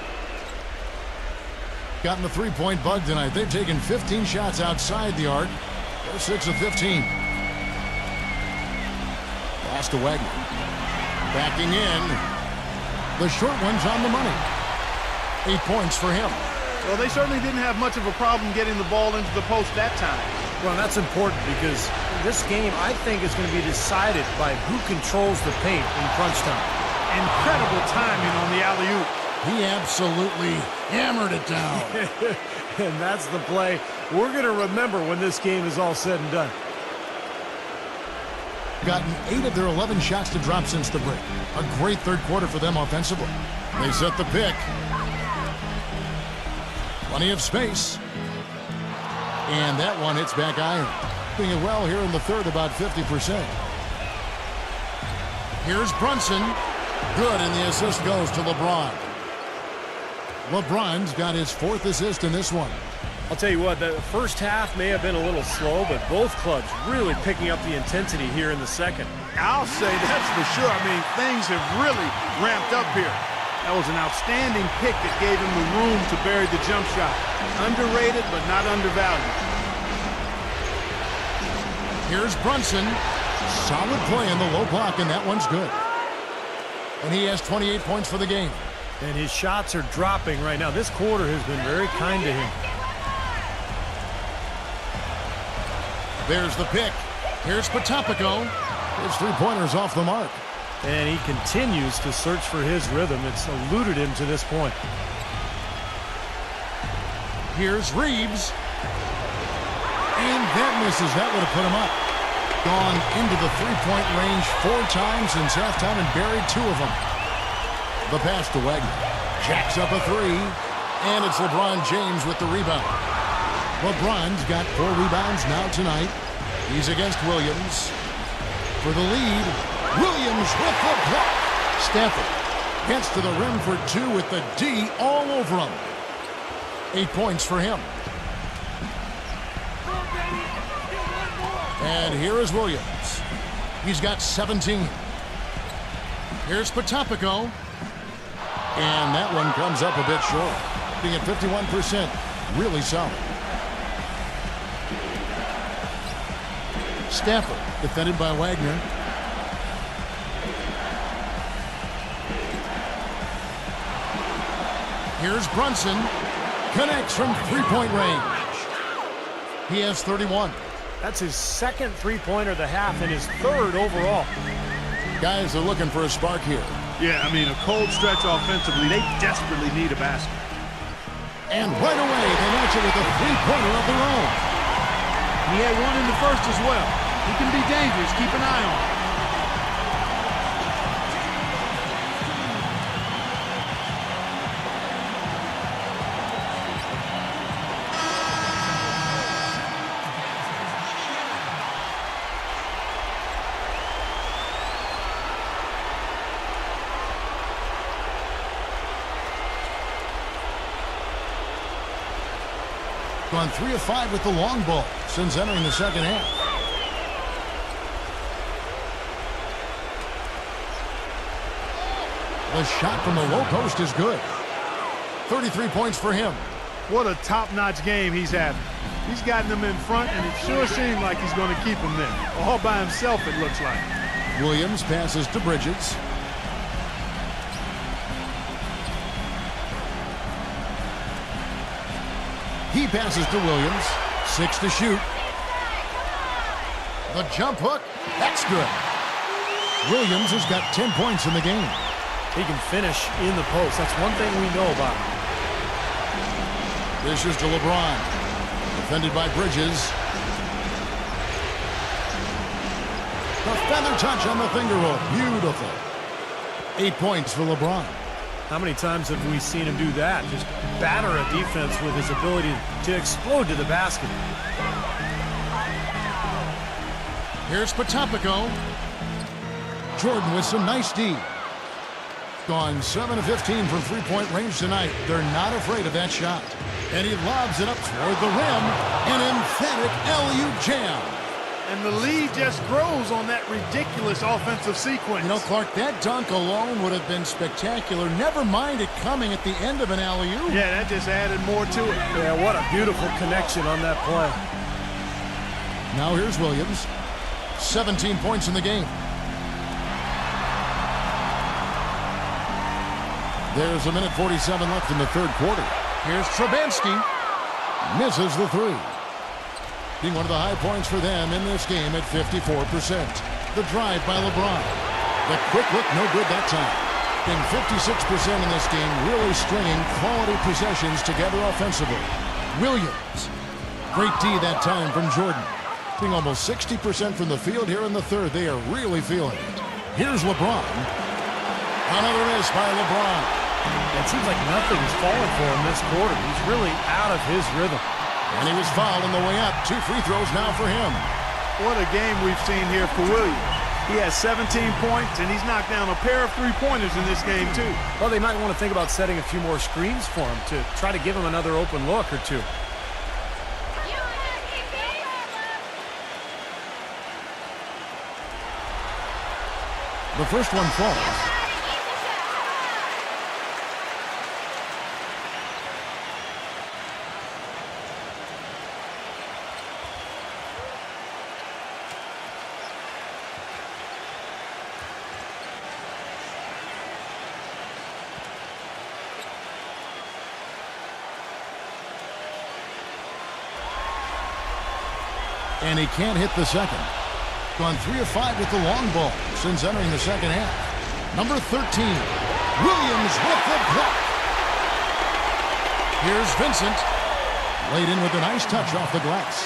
Gotten the three-point bug tonight. They've taken 15 shots outside the arc. They're 6 of 15. Pass to Wagner. Backing in. The short one's on the money. 8 points for him. Well, they certainly didn't have much of a problem getting the ball into the post that time. Well, that's important because this game, I think, is going to be decided by who controls the paint in crunch time. Incredible timing on the alley-oop. He absolutely hammered it down. And that's the play we're going to remember when this game is all said and done. Gotten 8 of their 11 shots to drop since the break. A great third quarter for them offensively. They set the pick. Plenty of space. And that one hits back iron. Doing it well here in the third, about 50%. Here's Brunson. Good, and the assist goes to LeBron. LeBron's got his 4th assist in this one. I'll tell you what, the first half may have been a little slow, but both clubs really picking up the intensity here in the second. I'll say that's for sure. I mean, things have really ramped up here. That was an outstanding pick that gave him the room to bury the jump shot. Underrated, but not undervalued. Here's Brunson. Solid play in the low block, and that one's good. And he has 28 points for the game. And his shots are dropping right now. This quarter has been very kind to him. There's the pick. Here's Potapico. His three-pointer's off the mark. And he continues to search for his rhythm. It's eluded him to this point. Here's Reeves. And that misses. That would have put him up. Gone into the three-point range 4 times since halftime and buried 2 of them. The pass to Wagner. Jacks up a 3. And it's LeBron James with the rebound. LeBron's got 4 rebounds now tonight. He's against Williams. For the lead, Williams with the block. Stafford gets to the rim for 2 with the D all over him. 8 points for him. And here is Williams. He's got 17. Here's Potapico. And that one comes up a bit short. Being at 51%. Really solid. Stafford, defended by Wagner. Here's Brunson. Connects from three-point range. He has 31. That's his 2nd three-pointer of the half and his 3rd overall. Guys are looking for a spark here. Yeah, I mean, a cold stretch offensively. They desperately need a basket. And right away, they match it with a three-pointer of their own. He had one in the first as well. He can be dangerous. Keep an eye on him. Gone 3 of 5 with the long ball since entering the second half. The shot from the low post is good. 33 points for him. What a top-notch game he's having. He's gotten them in front, and it sure seems like he's going to keep them there. All by himself, it looks like. Williams passes to Bridges. He passes to Williams. 6 to shoot. The jump hook. That's good. Williams has got 10 points in the game. He can finish in the post. That's one thing we know about him. This is to LeBron. Defended by Bridges. The feather touch on the finger roll. Beautiful. 8 points for LeBron. How many times have we seen him do that? Just batter a defense with his ability to explode to the basket. Here's Potapico. Jordan with some nice D. Gone 7 of 15 from three-point range tonight. They're not afraid of that shot. And he lobs it up toward the rim. An emphatic alley-oop jam. And the lead just grows on that ridiculous offensive sequence. You know, Clark, that dunk alone would have been spectacular. Never mind it coming at the end of an alley-oop. Yeah, that just added more to it. Yeah, what a beautiful connection on that play. Now here's Williams. 17 points in the game. There's a minute 47 left in the third quarter. Here's Trubansky. Misses the three. Being one of the high points for them in this game at 54%. The drive by LeBron. The quick look, no good that time. Being 56% in this game, really stringing quality possessions together offensively. Williams. Great D that time from Jordan. Being almost 60% from the field here in the third. They are really feeling it. Here's LeBron. Another miss by LeBron. It seems like nothing's falling for him this quarter. He's really out of his rhythm. And he was fouled on the way up. 2 free throws now for him. What a game we've seen here for Williams. He has 17 points, and he's knocked down a pair of three-pointers in this game, too. Well, they might want to think about setting a few more screens for him to try to give him another open look or two. The first one falls. And he can't hit the second. Gone 3 of 5 with the long ball since entering the second half. Number 13, Williams with the block. Here's Vincent. Laid in with a nice touch off the glass.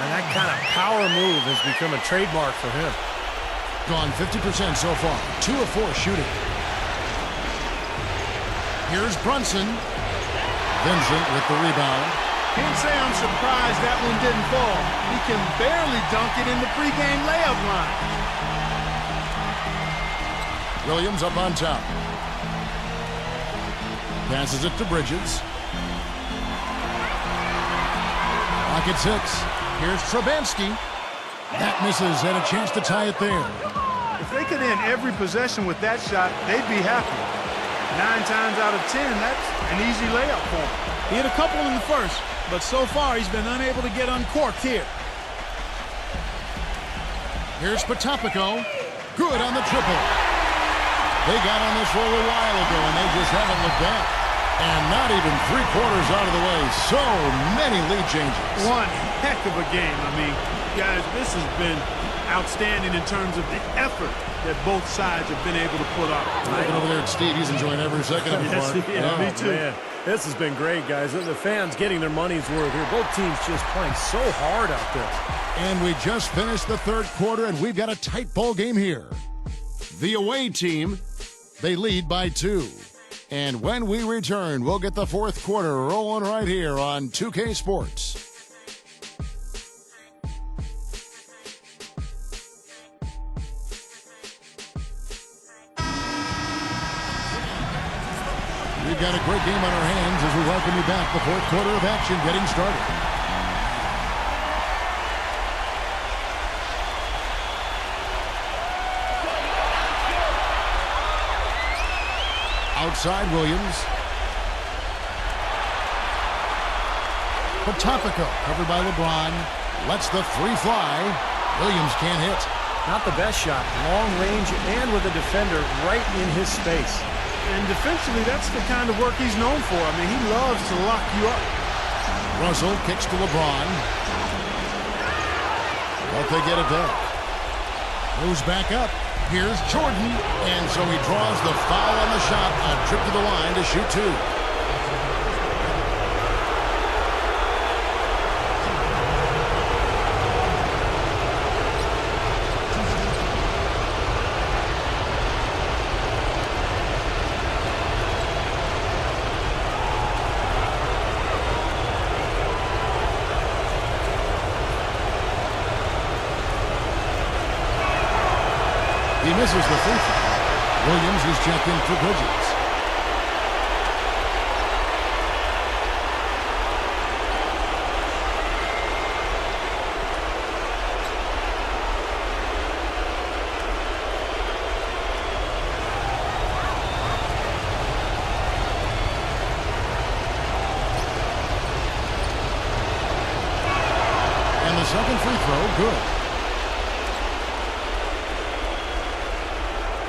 And that kind of power move has become a trademark for him. Gone 50% so far. 2 of 4 shooting. Here's Brunson. Vincent with the rebound. Can't say I'm surprised that one didn't fall. He can barely dunk it in the pregame layup line. Williams up on top. Passes it to Bridges. Clock at 6. Here's Trubansky. That misses, and a chance to tie it there. If they could end every possession with that shot, they'd be happy. 9 times out of 10, that's an easy layup for him. He hit a couple in the first, but so far he's been unable to get uncorked here. Here's Potapico. Good on the triple. They got on this roll a while ago, and they just haven't looked back. And not even 3/4 out of the way. So many lead changes. One heck of a game. I mean, guys, this has been outstanding in terms of the effort that both sides have been able to put up. Looking over there at Steve, he's enjoying every second of it. Yes, Mark. yeah, me too. Man, this has been great, guys. The fans getting their money's worth here. Both teams just playing so hard out there. And we just finished the third quarter, and we've got a tight ball game here. The away team, they lead by 2. And when we return, we'll get the fourth quarter rolling right here on 2K Sports. We've got a great game on our hands as we welcome you back. The fourth quarter of action getting started. Outside Williams. Potapico covered by LeBron. Lets the three fly. Williams can't hit. Not the best shot. Long range and with a defender right in his space. And defensively, that's the kind of work he's known for. I mean, he loves to lock you up. Russell kicks to LeBron. But they get it back. Moves back up. Here's Jordan. And so he draws the foul on the shot. A trip to the line to shoot 2. He misses the free throw. Williams is checked in for Bridges. And the second free throw, good.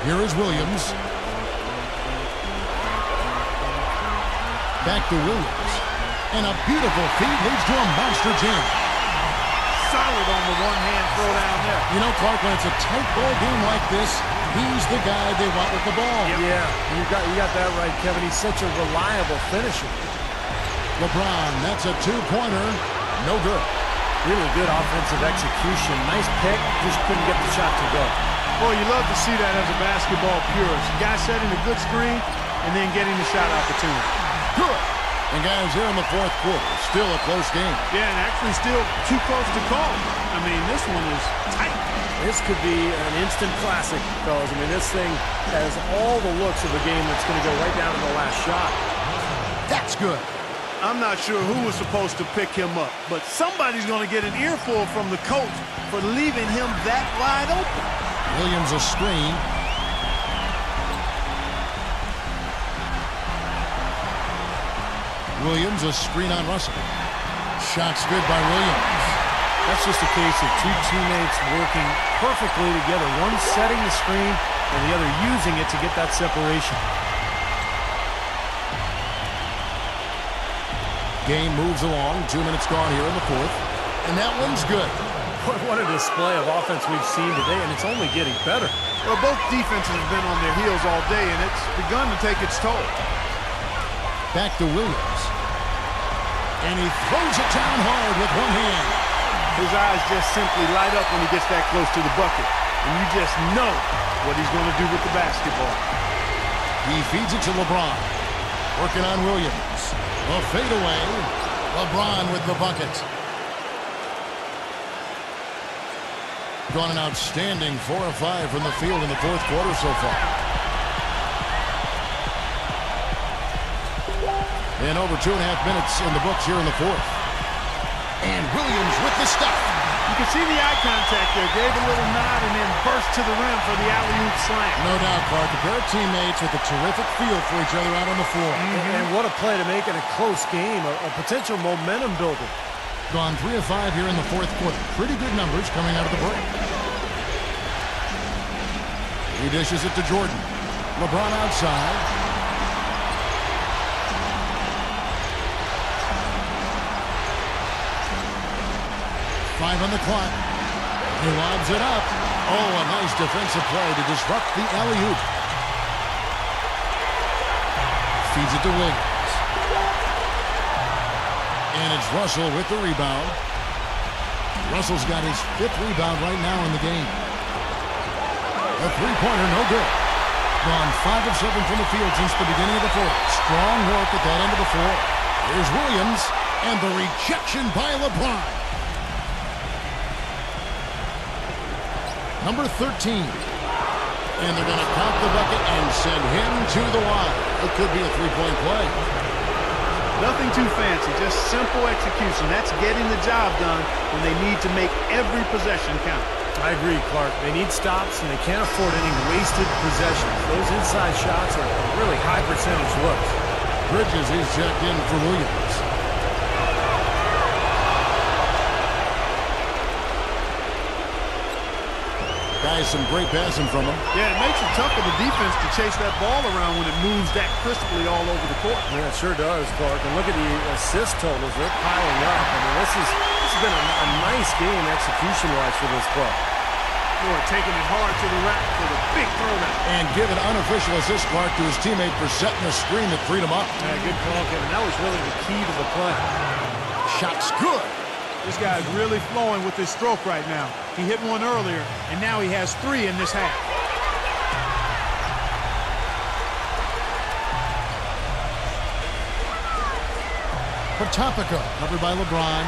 Here is Williams. Back to Williams. And a beautiful feed leads to a monster jam. Solid on the one-hand throw down there. You know, Clark, when it's a tight ball game like this, he's the guy they want with the ball. Yeah, you got that right, Kevin. He's such a reliable finisher. LeBron, that's a two-pointer. No good. Really good offensive execution. Nice pick, just couldn't get the shot to go. Boy, you love to see that as a basketball purist. Guy setting a good screen and then getting the shot opportunity. Good. And guys, here in the fourth quarter, still a close game. Yeah, and actually still too close to call. I mean, this one is tight. This could be an instant classic, fellas. I mean, this thing has all the looks of a game that's going to go right down to the last shot. That's good. I'm not sure who was supposed to pick him up, but somebody's going to get an earful from the coach for leaving him that wide open. Williams a screen. Williams a screen on Russell. Shot's good by Williams. That's just a case of two teammates working perfectly together. One setting the screen and the other using it to get that separation. Game moves along. 2 minutes gone here in the fourth. And that one's good. What a display of offense we've seen today, and it's only getting better. Well, both defenses have been on their heels all day, and it's begun to take its toll. Back to Williams. And he throws it down hard with one hand. His eyes just simply light up when he gets that close to the bucket. And you just know what he's going to do with the basketball. He feeds it to LeBron. Working on Williams. A fadeaway. LeBron with the bucket. Gone an outstanding 4 of 5 from the field in the fourth quarter so far. And over 2.5 minutes in the books here in the fourth. And Williams with the stuff. You can see the eye contact there. Gave a little nod and then burst to the rim for the alley-oop slam. No doubt, Clark. A pair of teammates with a terrific feel for each other out on the floor. And what a play to make it a close game, a potential momentum builder. Gone 3 of 5 here in the fourth quarter. Pretty good numbers coming out of the break. He dishes it to Jordan. LeBron outside. Five on the clock. He lobs it up. Oh, a nice defensive play to disrupt the alley-oop. Feeds it to Williams. And it's Russell with the rebound. Russell's got his 5th rebound right now in the game. A three-pointer, no good. Gone 5 of 7 from the field since the beginning of the fourth. Strong work at that end of the floor. Here's Williams, and the rejection by LeBron. Number 13. And they're going to count the bucket and send him to the line. It could be a three-point play. Nothing too fancy, just simple execution. That's getting the job done when they need to make every possession count. I agree, Clark. They need stops, and they can't afford any wasted possessions. Those inside shots are really high percentage looks. Bridges is checked in for Williams. Guys, some great passing from him. Yeah, it makes it tough for the defense to chase that ball around when it moves that crisply all over the court. Yeah, it sure does, Clark. And look at the assist totals. They're piling up. I mean, this has been a nice game execution-wise for this club. Boy, taking it hard to the rack for the big throwdown. And give an unofficial assist, Clark, to his teammate for setting a screen that freed him up. Yeah, good call, Kevin. That was really the key to the play. Shot's good. This guy's really flowing with his stroke right now. He hit one earlier, and now he has 3 in this half. Topico, covered by LeBron,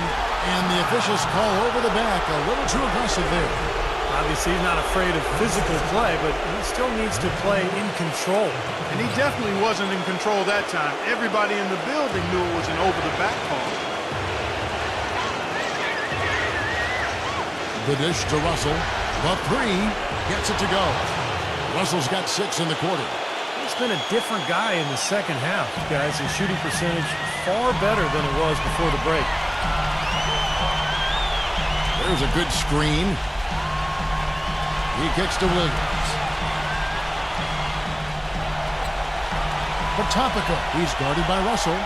and the officials call over the back. A little too aggressive there. Obviously, he's not afraid of physical play, but he still needs to play in control. And he definitely wasn't in control that time. Everybody in the building knew it was an over-the-back call. The dish to Russell. The 3 gets it to go. Russell's got 6 in the quarter. He's been a different guy in the second half, guys. His shooting percentage far better than it was before the break. There's a good screen. He kicks to Williams. Topico. He's guarded by Russell.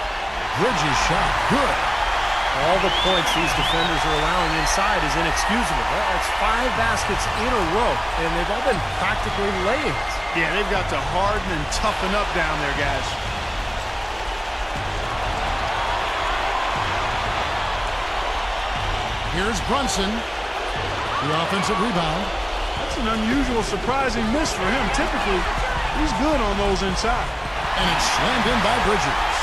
Bridges shot. Good. All the points these defenders are allowing inside is inexcusable. That's 5 baskets in a row, and they've all been practically layings. Yeah, they've got to harden and toughen up down there, guys. Here's Brunson. The offensive rebound. That's an unusual, surprising miss for him. Typically, he's good on those inside. And it's slammed in by Bridges.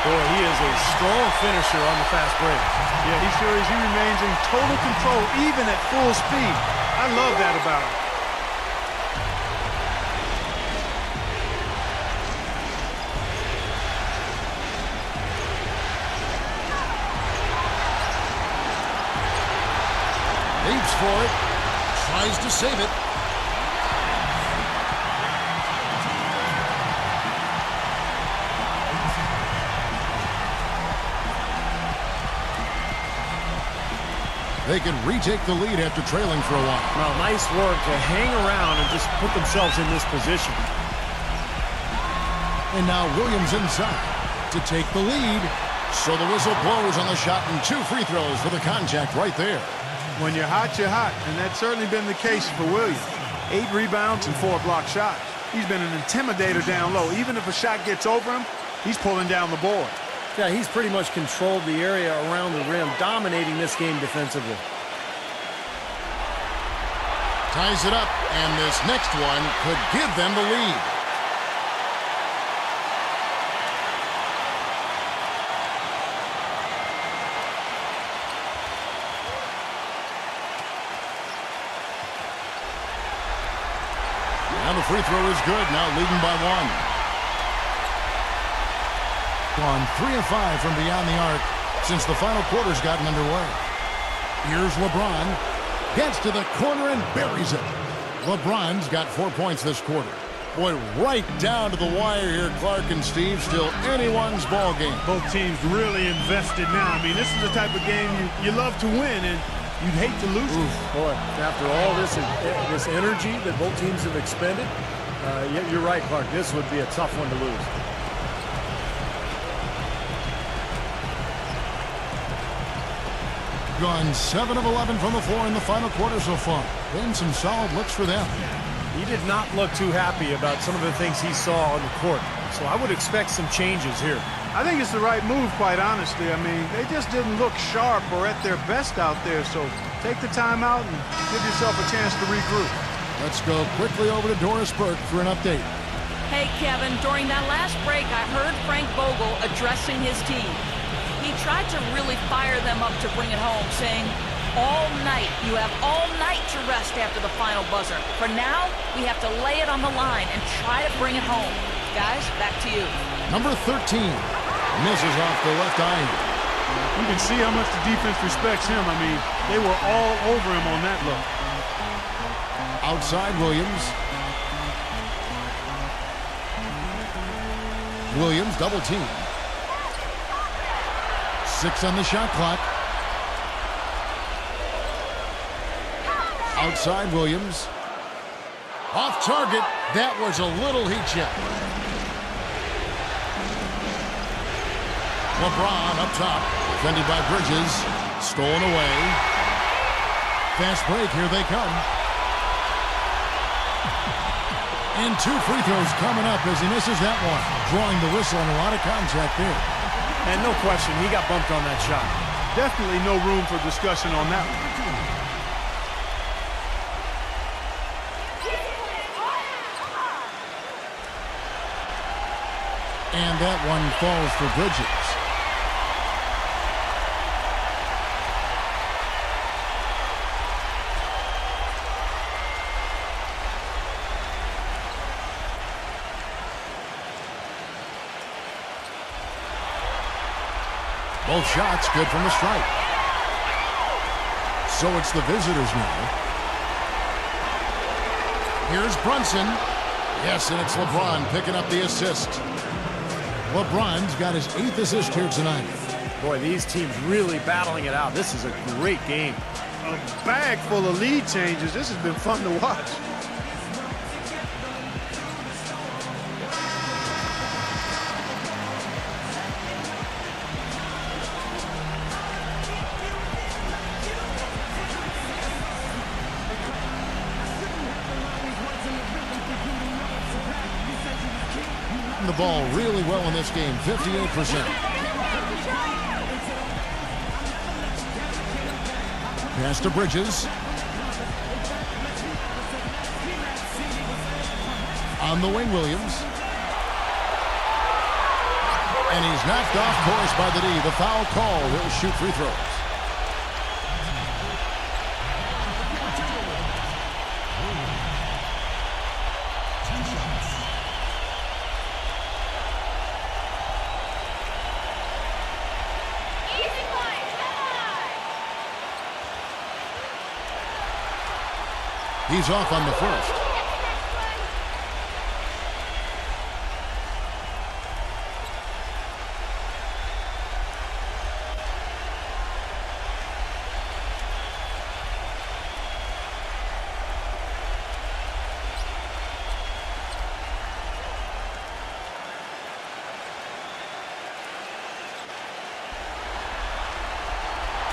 Boy, he is a strong finisher on the fast break. Yeah, he sure is. He remains in total control, even at full speed. I love that about him. Leaps for it. Tries to save it. They can retake the lead after trailing for a while. Well, nice work to hang around and just put themselves in this position. And now Williams inside to take the lead. So the whistle blows on the shot and 2 free throws for the contact right there. When you're hot, and that's certainly been the case for Williams. 8 rebounds and 4 block shots. He's been an intimidator down low. Even if a shot gets over him, he's pulling down the board. Yeah, he's pretty much controlled the area around the rim, dominating this game defensively. Ties it up, and this next one could give them the lead. Now the free throw is good, now leading by 1. Gone 3 of 5 from beyond the arc since the final quarter's gotten underway. Here's LeBron. Gets to the corner and buries it. LeBron's got 4 points this quarter. Boy, right down to the wire here, Clark and Steve. Still anyone's ball game. Both teams really invested now. I mean, this is the type of game you love to win, and you'd hate to lose it. Boy, after all this energy that both teams have expended, you're right, Clark. This would be a tough one to lose. Gone 7 of 11 from the floor in the final quarter so far. Been some solid looks for them. He did not look too happy about some of the things he saw on the court. So I would expect some changes here. I think it's the right move, quite honestly. I mean, they just didn't look sharp or at their best out there. So take the time out and give yourself a chance to regroup. Let's go quickly over to Doris Burke for an update. Hey, Kevin, during that last break, I heard Frank Vogel addressing his team. He tried to really fire them up to bring it home, saying, all night, you have all night to rest after the final buzzer. For now, we have to lay it on the line and try to bring it home. Guys, back to you. Number 13 misses off the left eye. You can see how much the defense respects him. I mean, they were all over him on that look. Outside Williams. Williams double team. 6 on the shot clock. Outside Williams. Off target. That was a little heat check. LeBron up top. Defended by Bridges. Stolen away. Fast break. Here they come. And 2 free throws coming up as he misses that one. Drawing the whistle and a lot of contact there. And no question, he got bumped on that shot. Definitely no room for discussion on that one. And that one falls for Bridges. Both shots good from the stripe. So it's the visitors now. Here's Brunson. Yes, and it's LeBron picking up the assist. LeBron's got his 8th assist here tonight. Boy, these teams really battling it out. This is a great game. A bag full of lead changes. This has been fun to watch. the ball really well in this game, 58%. Pass to Bridges. On the wing, Williams. And he's knocked off course by the D. The foul call. He'll shoot free throws. He's off on the first.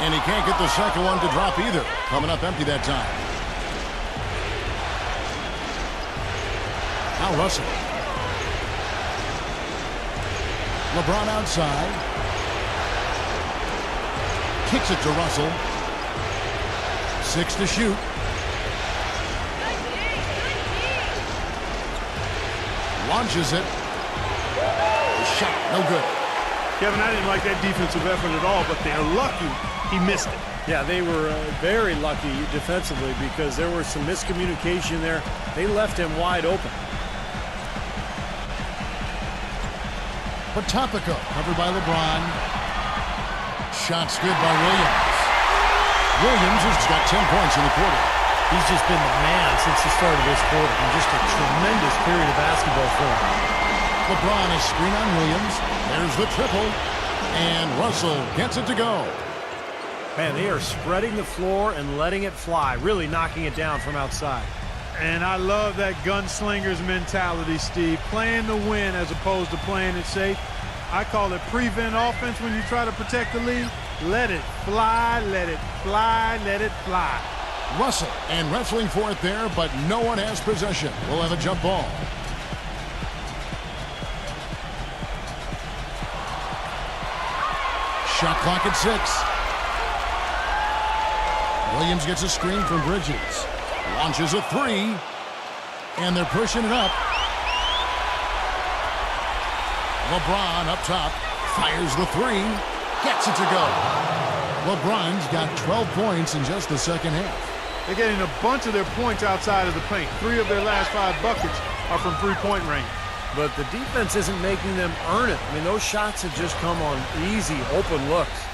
And he can't get the second one to drop either. Coming up empty that time. Now Russell. LeBron outside. Kicks it to Russell. 6 to shoot. Launches it. Shot. No good. Kevin, I didn't like that defensive effort at all, but they're lucky he missed it. Yeah, they were very lucky defensively because there was some miscommunication there. They left him wide open. Potopico covered by LeBron. Shots good by Williams. Williams has got 10 points in the quarter. He's just been the man since the start of this quarter. And just a tremendous period of basketball for him. LeBron is screen on Williams. There's the triple. And Russell gets it to go. Man, they are spreading the floor and letting it fly, really knocking it down from outside. And I love that gunslinger's mentality, Steve. Playing to win as opposed to playing it safe. I call it prevent offense when you try to protect the lead. Let it fly, let it fly, let it fly. Russell and wrestling for it there, but no one has possession. We'll have a jump ball. Shot clock at 6. Williams gets a screen from Bridges. Launches a 3. And they're pushing it up. LeBron up top. Fires the 3. Gets it to go. LeBron's got 12 points in just the second half. They're getting a bunch of their points outside of the paint. 3 of their last 5 buckets are from three-point range. But the defense isn't making them earn it. I mean, those shots have just come on easy, open looks.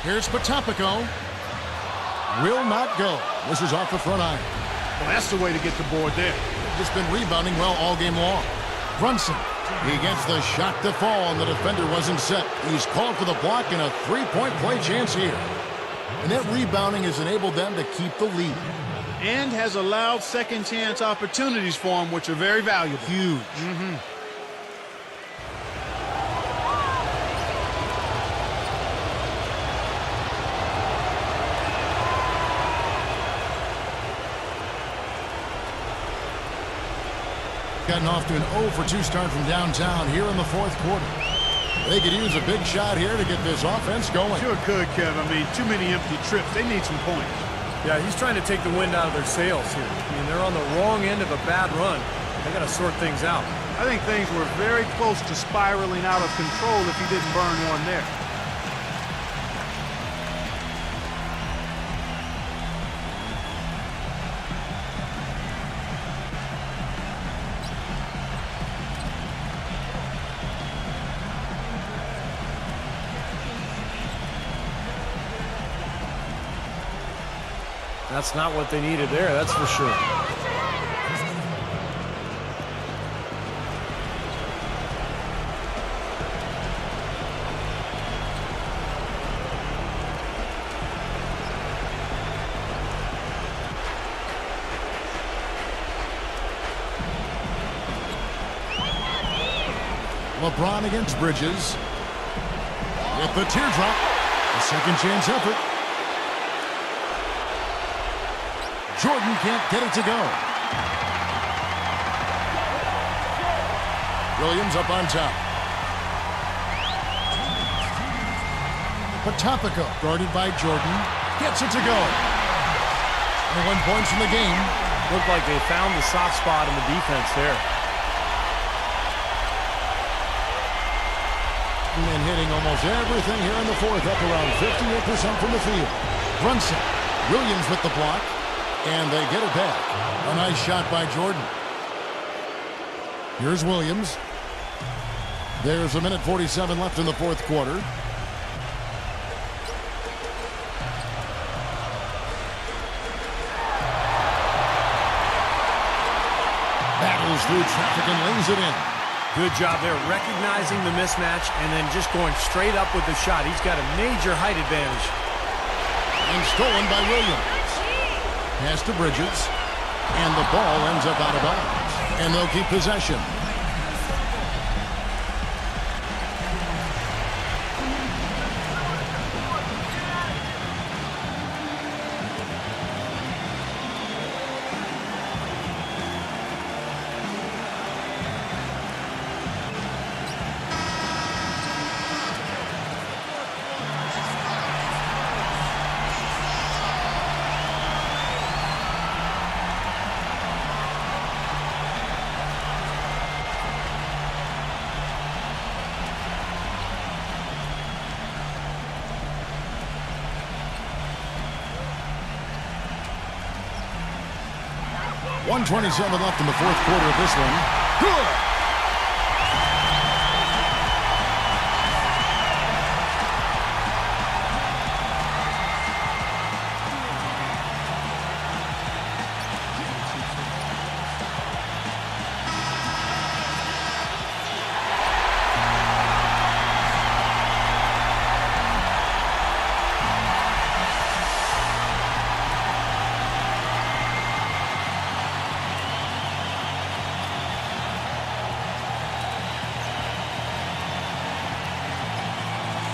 Here's Potopico. Will not go. This is off the front iron. Well, that's the way to get the board there. Just been rebounding well all game long. Brunson. He gets the shot to fall, and the defender wasn't set. He's called for the block and a three-point play chance here. And that rebounding has enabled them to keep the lead. And has allowed second chance opportunities for him, which are very valuable. Huge. Gotten off to an 0 for 2 start from downtown here in the fourth quarter. They could use a big shot here to get this offense going. Sure could, Kev. I mean, too many empty trips. They need some points. Yeah, he's trying to take the wind out of their sails here. I mean, they're on the wrong end of a bad run. They got to sort things out. I think things were very close to spiraling out of control if he didn't burn one there. That's not what they needed there, that's for sure. LeBron against Bridges. With the teardrop. A second chance effort. Jordan can't get it to go. Williams up on top. Potapico, guarded by Jordan, gets it to go. 21 points in the game. Looked like they found the soft spot in the defense there. And hitting almost everything here in the fourth, up around 58% from the field. Brunson, Williams with the block, and they get it back. A nice shot by Jordan. Here's Williams. There's a minute 47 left in the fourth quarter. Battles through traffic and lays it in. Good job there recognizing the mismatch and then just going straight up with the shot. He's got a major height advantage. And stolen by Williams. Pass to Bridges. And the ball ends up out of bounds. And they'll keep possession. .127 left in the fourth quarter of this one. Good!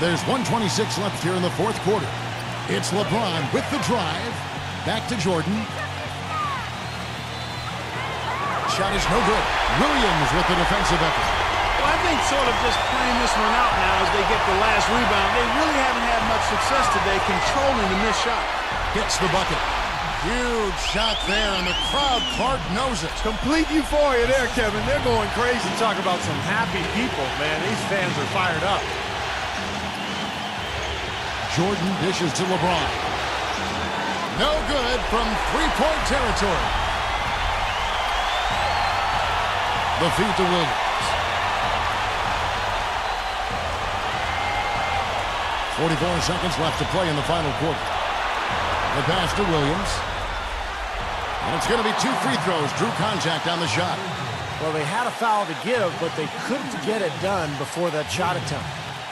There's 1:26 left here in the fourth quarter. It's LeBron with the drive. Back to Jordan. Shot is no good. Williams with the defensive effort. Well, I think sort of just playing this one out now as they get the last rebound. They really haven't had much success today controlling the missed shot. Gets the bucket. Huge shot there, and the crowd, Clark, knows it. Complete euphoria there, Kevin. They're going crazy. Talk about some happy people, man. These fans are fired up. Jordan dishes to LeBron. No good from three-point territory. The feed to Williams. 44 seconds left to play in the final quarter. The pass to Williams. And it's going to be 2 free throws. Drew contact on the shot. Well, they had a foul to give, but they couldn't get it done before that shot attempt.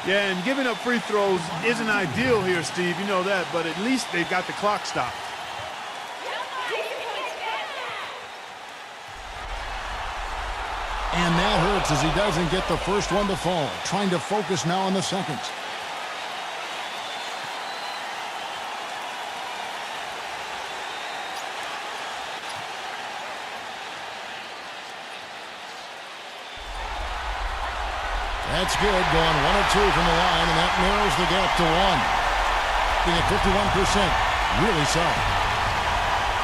Yeah, and giving up free throws isn't ideal here, Steve. You know that, but at least they've got the clock stopped. And that hurts as he doesn't get the first one to fall. Trying to focus now on the second. That's good, going 1 of 2 from the line, and that narrows the gap to 1. Being at 51%, really solid.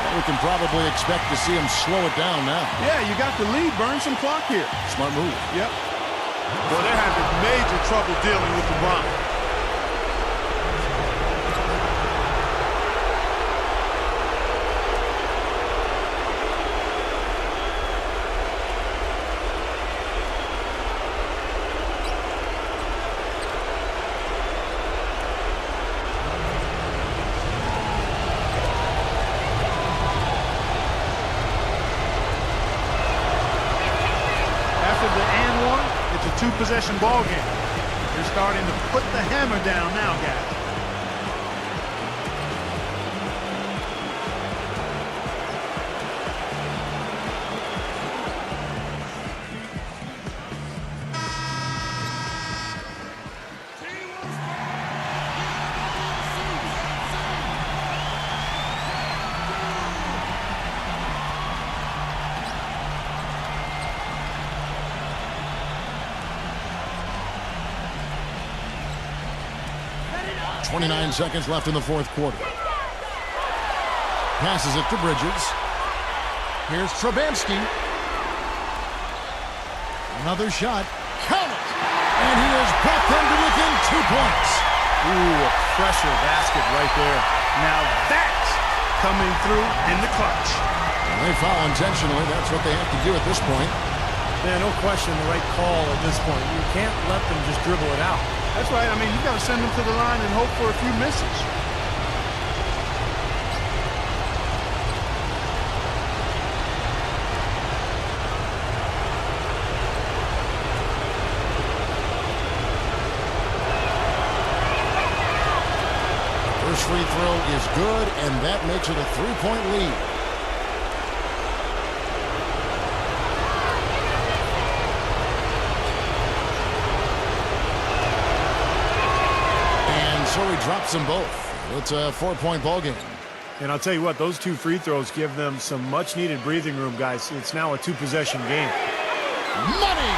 Well, we can probably expect to see him slow it down now. Yeah, you got the lead. Burn some clock here. Smart move. Yep. Well, they're having major trouble dealing with LeBron. Two-possession ball game. They're starting to put the hammer down now, guys. 29 seconds left in the fourth quarter. Passes it to Bridges. Here's Trubansky. Another shot. Count it! And he has brought them to within 2 points. Ooh, a pressure basket right there. Now that's coming through in the clutch. And they foul intentionally. That's what they have to do at this point. Yeah, no question, the right call at this point. You can't let them just dribble it out. That's right. I mean, you've got to send them to the line and hope for a few misses. First free throw is good, and that makes it a 3-point lead. And so he drops them both. It's a 4-point ball game. And I'll tell you what, those 2 free throws give them some much-needed breathing room, guys. It's now a 2-possession game. Money!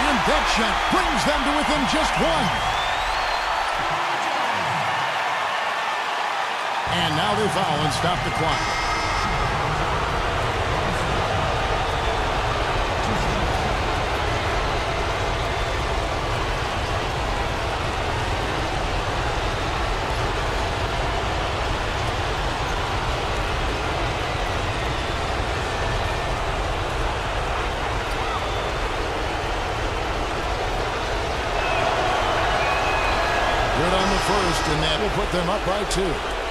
And that shot brings them to within just 1. And now they foul and stop the clock. Good on the first, and that will put them up by 2.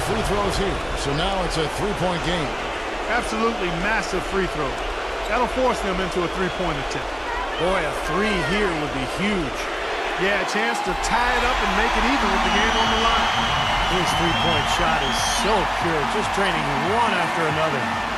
Free throws here, so now it's a 3-point game. Absolutely massive free throw. That'll force them into a 3-point attempt. Boy, a 3 here would be huge. Yeah, a chance to tie it up and make it even with the game on the line. His 3-point shot is so pure, just draining one after another.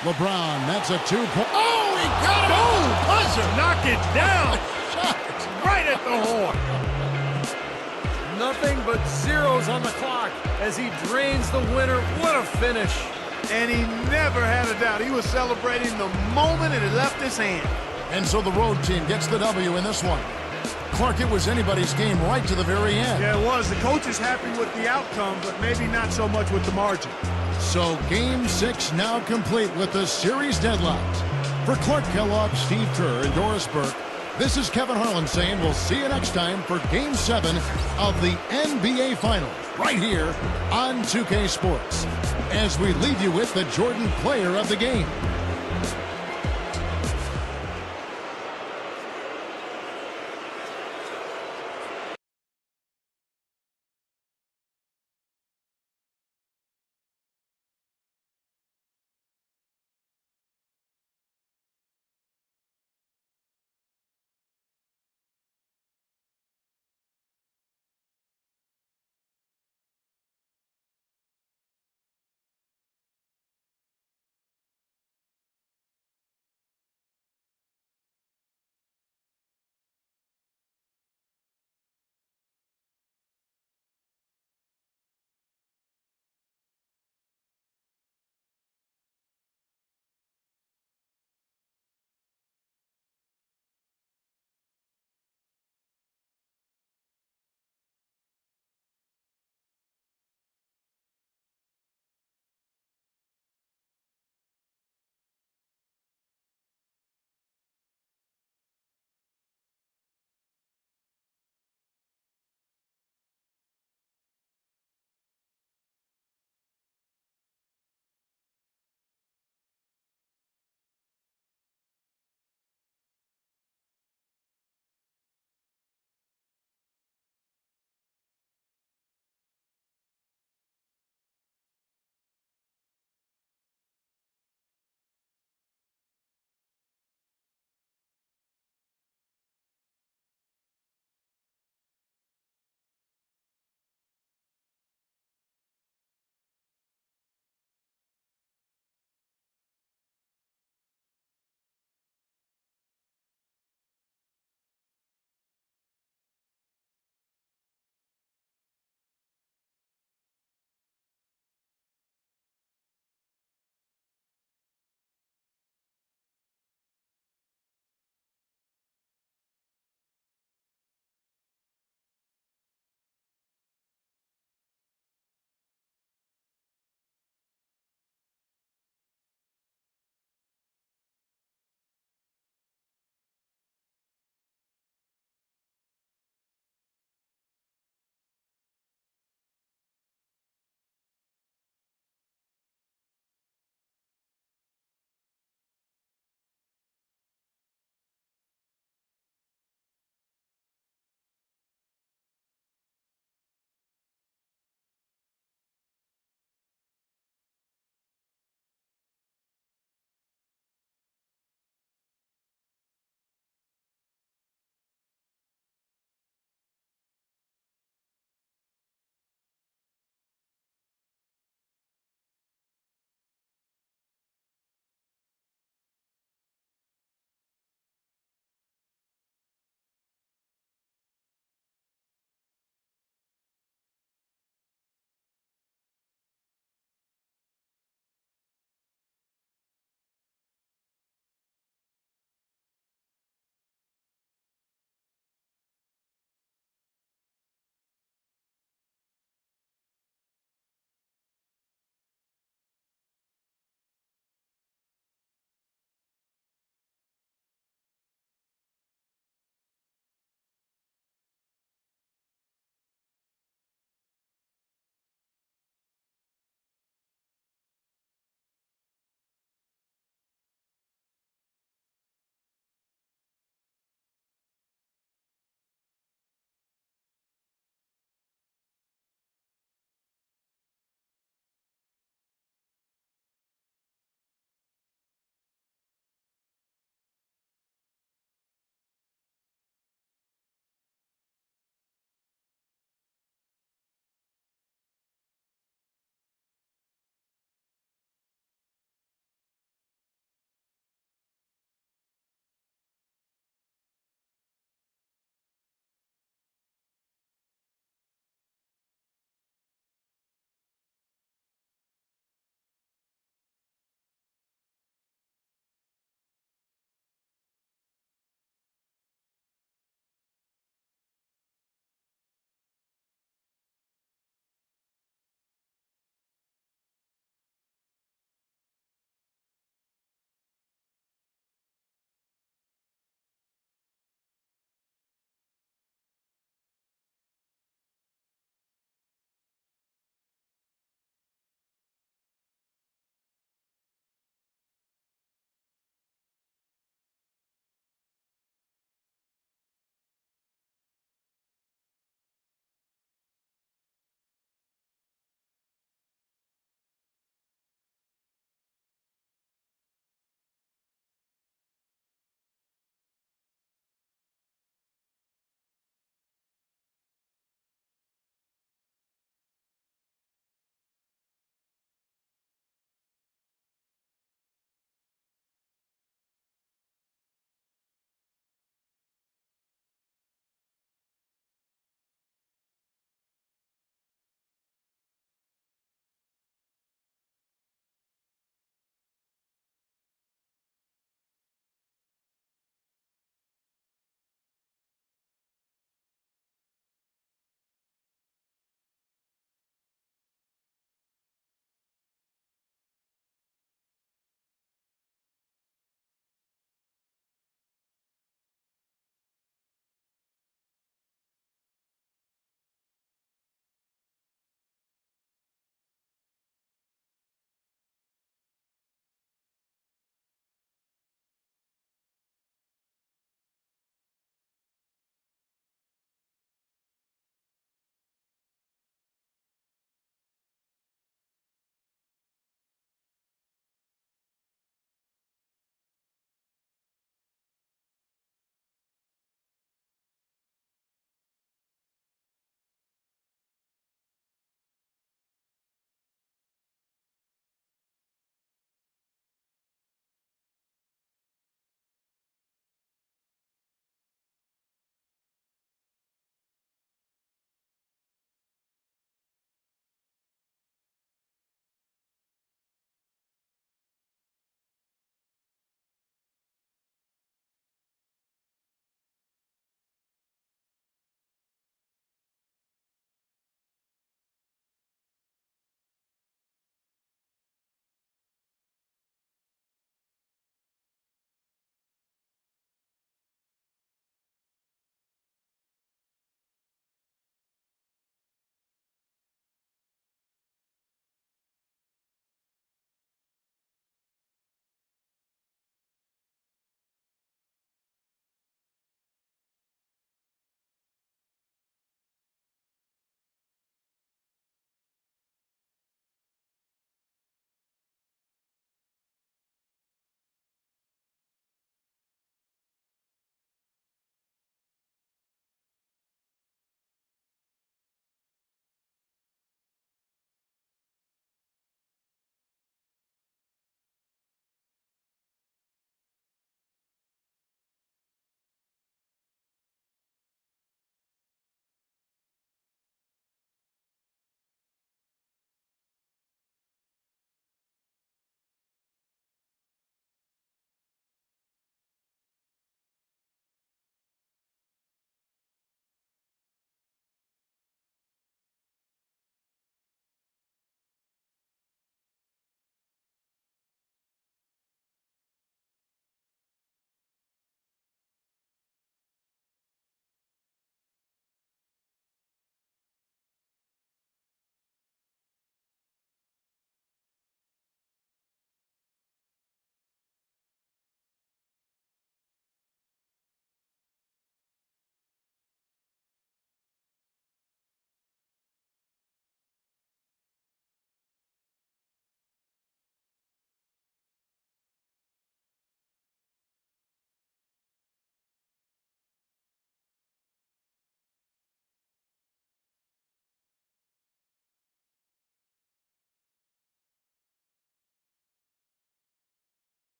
LeBron, that's a 2-point. Oh, he got it! Oh, buzzer! Knock it down! Right at the horn. Nothing but zeros on the clock as he drains the winner. What a finish. And he never had a doubt. He was celebrating the moment it had left his hand. And so the road team gets the W in this one. Clark, it was anybody's game right to the very end. Yeah, it was. The coach is happy with the outcome, but maybe not so much with the margin. So Game 6 now complete with the series deadlines. For Clark Kellogg, Steve Kerr, and Doris Burke, this is Kevin Harlan saying we'll see you next time for Game 7 of the NBA Finals right here on 2K Sports. As we leave you with the Jordan Player of the Game.